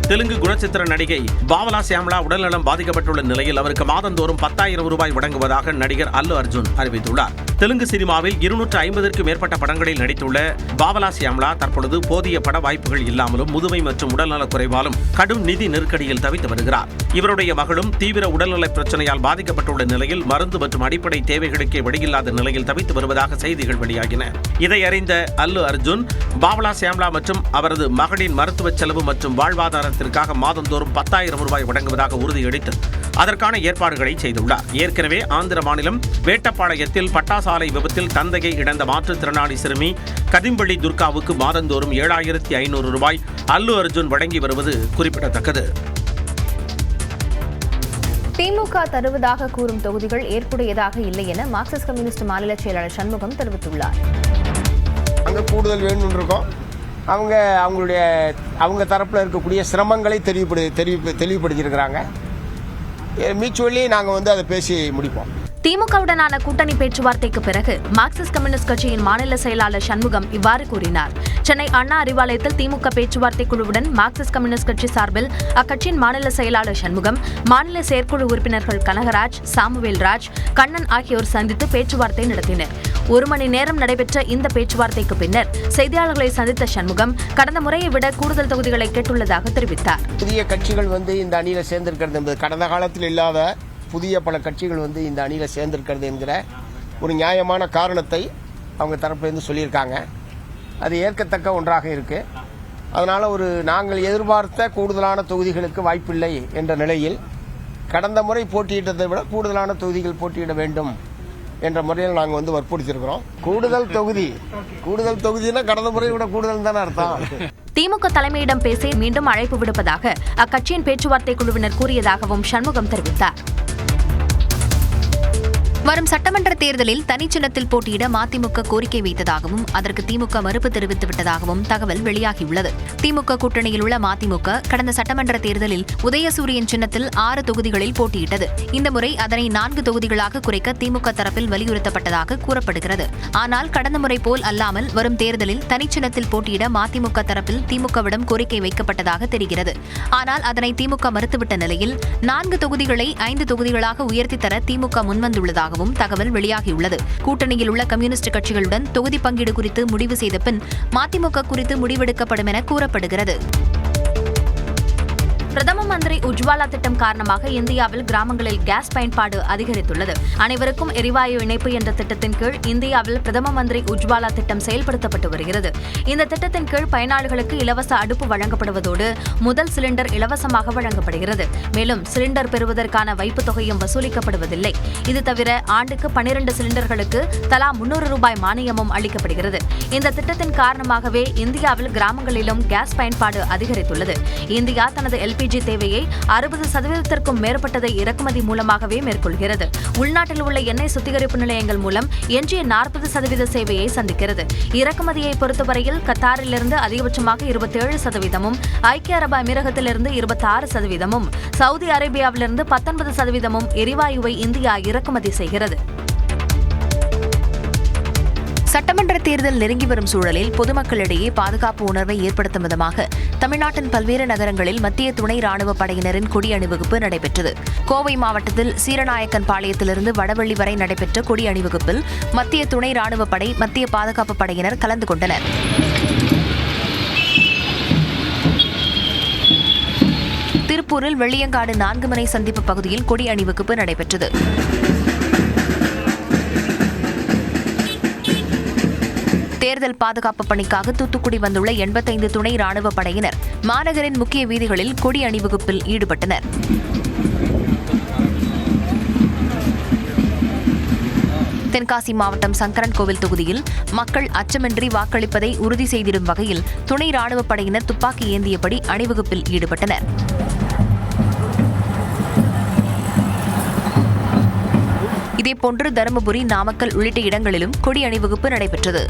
தெலுங்கு குணச்சித்திர நடிகை பாவலா சியாம்லா உடல்நலம் பாதிக்கப்பட்டுள்ள நிலையில் அவருக்கு மாதந்தோறும் 10,000 ரூபாய் வழங்குவதாக நடிகர் அல்லு அர்ஜுன் அறிவித்துள்ளார். தெலுங்கு சினிமாவில் 250க்கும் மேற்பட்ட படங்களில் நடித்துள்ள பாவலா சியாம்லா தற்பொழுது போதிய பட வாய்ப்புகள் இல்லாமலும் முதுமை மற்றும் உடல்நலக் குறைவாலும் கடும் நிதி நெருக்கடியில் தவித்து வருகிறார். இவருடைய மகளும் தீவிர உடல்நலப் பிரச்சனையால் பாதிக்கப்பட்டுள்ள நிலையில் மருந்து மற்றும் அடிப்படை தேவைகளுக்கே வழியில்லாத நிலையில் தவித்து வருவதாக செய்திகள் வெளியாகின. இதை அறிந்த அல்லு அர்ஜுன் பாவலா சியாம்லா மற்றும் அவரது மகளின் மருத்துவ செலவு மற்றும் வாழ்வாதாரத்திற்காக மாதந்தோறும் 10,000 ரூபாய் வழங்குவதாக உறுதியளித்து அதற்கான ஏற்பாடுகளை செய்துள்ளார். ஏற்கனவே ஆந்திர மாநிலம் வேட்டப்பாளையத்தில் பட்டாசாலை விபத்தில் தந்தையை இழந்த மாற்றுத்திறனாளி சிறுமி கதிம்பள்ளி துர்காவுக்கு மாதந்தோறும் 7,500 ரூபாய் அல்லு அர்ஜுன் வழங்கி வருவது குறிப்பிடத்தக்கது. திமுக தருவதாக கூறும் தொகுதிகள் ஏற்புடையதாக இல்லை என மார்க்சிஸ்ட் கம்யூனிஸ்ட் மாநில செயலாளர் சண்முகம் தெரிவித்துள்ளார். அங்கே கூடுதல் வேணும்னு இருக்கோம். அவங்க தரப்பில் இருக்கக்கூடிய சிரமங்களை தெளிவுபடுத்தியிருக்கிறாங்க. மியூச்சுவலி நாங்கள் அதை பேசி முடிப்போம். திமுகவுடனான கூட்டணி பேச்சுவார்த்தைக்கு பிறகு மார்க்சிஸ்ட் கம்யூனிஸ்ட் கட்சியின் மாநில செயலாளர் சண்முகம் இவ்வாறு கூறினார். சென்னை அண்ணா அறிவாலயத்தில் திமுக பேச்சுவார்த்தை குழுவுடன் மார்க்சிஸ்ட் கம்யூனிஸ்ட் கட்சி சார்பில் அக்கட்சியின் மாநில செயலாளர் சண்முகம், மாநில செயற்குழு உறுப்பினர்கள் கனகராஜ், சாமுவேல் ராஜ், கண்ணன் ஆகியோர் சந்தித்து பேச்சுவார்த்தை நடத்தினர். 1 மணி நேரம் நடைபெற்ற இந்த பேச்சுவார்த்தைக்கு பின்னர் செய்தியாளர்களை சந்தித்த சண்முகம் கடந்த முறையை விட கூடுதல் தொகுதிகளை கேட்டுள்ளதாக தெரிவித்தார். புதிய கட்சிகள் இந்த அணியில் சேர்ந்திருக்கிறது என்பது கடந்த காலத்தில் இல்லாத புதிய பல கட்சிகள் இந்த அணியில் சேர்ந்திருக்கிறது என்கிற ஒரு நியாயமான காரணத்தை அவங்க தரப்பிலிருந்து சொல்லியிருக்காங்க. அது ஏற்கத்தக்க ஒன்றாக இருக்கு. அதனால நாங்கள் எதிர்பார்த்த கூடுதலான தொகுதிகளுக்கு வாய்ப்பில்லை என்ற நிலையில் கடந்த முறை போட்டியிட்டதை விட கூடுதலான தொகுதிகள் போட்டியிட வேண்டும் என்ற முறையில் நாங்கள் வற்புறுத்தியிருக்கிறோம். கூடுதல் தொகுதினா கடந்த முறையை விட கூடுதல் தானே அர்த்தம். திமுக தலைமையிடம் பேசி மீண்டும் அழைப்பு விடுப்பதாக அக்கட்சியின் பேச்சுவார்த்தை குழுவினர் கூறியதாகவும் சண்முகம் தெரிவித்தார். வரும் சட்டமன்ற தேர்தலில் தனிச்சின்னத்தில் போட்டியிட மதிமுக கோரிக்கை வைத்ததாகவும் அதற்கு திமுக மறுப்பு தெரிவித்துவிட்டதாகவும் தகவல் வெளியாகியுள்ளது. திமுக கூட்டணியில் உள்ள மதிமுக கடந்த சட்டமன்ற தேர்தலில் உதயசூரியன் சின்னத்தில் 6 தொகுதிகளில் போட்டியிட்டது. இந்த முறை அதனை 4 தொகுதிகளாக குறைக்க திமுக தரப்பில் வலியுறுத்தப்பட்டதாக கூறப்படுகிறது. ஆனால் கடந்த முறை போல் அல்லாமல் வரும் தேர்தலில் தனிச்சின்னத்தில் போட்டியிட மதிமுக தரப்பில் திமுகவிடம் கோரிக்கை வைக்கப்பட்டதாக தெரிகிறது. ஆனால் அதனை திமுக மறுத்துவிட்ட நிலையில் 4 தொகுதிகளை 5 தொகுதிகளாக உயர்த்தி தர திமுக முன்வந்துள்ளதாக இருப்பதாகவும் தகவல் வெளியாகியுள்ளது. கூட்டணியில் உள்ள கம்யூனிஸ்ட் கட்சிகளுடன் தொகுதி பங்கீடு குறித்து முடிவு செய்த பின் மதிமுக குறித்து முடிவெடுக்கப்படும் என கூறப்படுகிறது. பிரதம மந்திரி உஜ்வாலா திட்டம் காரணமாக இந்தியாவில் கிராமங்களில் கேஸ் பயன்பாடு அதிகரித்துள்ளது. அனைவருக்கும் எரிவாயு இணைப்பு என்ற திட்டத்தின் கீழ் இந்தியாவில் பிரதம மந்திரி உஜ்வாலா திட்டம் செயல்படுத்தப்பட்டு வருகிறது. இந்த திட்டத்தின் கீழ் பயனாளிகளுக்கு இலவச அடுப்பு வழங்கப்படுவதோடு முதல் சிலிண்டர் இலவசமாக வழங்கப்படுகிறது. மேலும் சிலிண்டர் பெறுவதற்கான வைப்புத் தொகையும் வசூலிக்கப்படுவதில்லை. இது தவிர ஆண்டுக்கு 12 சிலிண்டர்களுக்கு தலா 300 ரூபாய் மானியமும் அளிக்கப்படுகிறது. இந்த திட்டத்தின் காரணமாகவே இந்தியாவில் கிராமங்களிலும் கேஸ் பயன்பாடு அதிகரித்துள்ளது. இந்தியா தனது LPG தேவையை 60% மேற்பட்டதை இறக்குமதி மூலமாகவே மேற்கொள்கிறது. உள்நாட்டில் உள்ள எண்ணெய் சுத்திகரிப்பு நிலையங்கள் மூலம் எஞ்சிய 40% சேவையை சந்திக்கிறது. இறக்குமதியை பொறுத்தவரையில் கத்தாரிலிருந்து அதிகபட்சமாக 27%, ஐக்கிய அரபு அமீரகத்திலிருந்து 26%, சவுதி அரேபியாவிலிருந்து 19% எரிவாயுவை இந்தியா இறக்குமதி செய்கிறது. சட்டமன்ற தேர்தல் நெருங்கி வரும் சூழலில் பொதுமக்களிடையே பாதுகாப்பு உணர்வை ஏற்படுத்தும் விதமாக தமிழ்நாட்டின் பல்வேறு நகரங்களில் மத்திய துணை ராணுவ படையினரின் கொடி அணிவகுப்பு நடைபெற்றது. கோவை மாவட்டத்தில் சீரநாயக்கன் பாளையத்திலிருந்து வடவள்ளி வரை நடைபெற்ற கொடி அணிவகுப்பில் மத்திய துணை ராணுவ படை, மத்திய பாதுகாப்பு படையினர் கலந்து கொண்டனர். திருப்பூரில் வெள்ளியங்காடு 4 முனை சந்திப்பு பகுதியில் கொடி அணிவகுப்பு நடைபெற்றது. தேர்தல் பாதுகாப்பு பணிக்காக தூத்துக்குடி வந்துள்ள 85 துணை ராணுவ படையினர் மாநகரின் முக்கிய வீதிகளில் கொடி அணிவகுப்பில் ஈடுபட்டனர். தென்காசி மாவட்டம் சங்கரன் கோவில் தொகுதியில் மக்கள் அச்சமின்றி வாக்களிப்பதை உறுதி செய்திடும் வகையில் துணை ராணுவ படையினர் துப்பாக்கி ஏந்தியபடி அணிவகுப்பில் ஈடுபட்டனர். இதேபோன்று தருமபுரி, நாமக்கல் உள்ளிட்ட இடங்களிலும் கொடி அணிவகுப்பு நடைபெற்றது.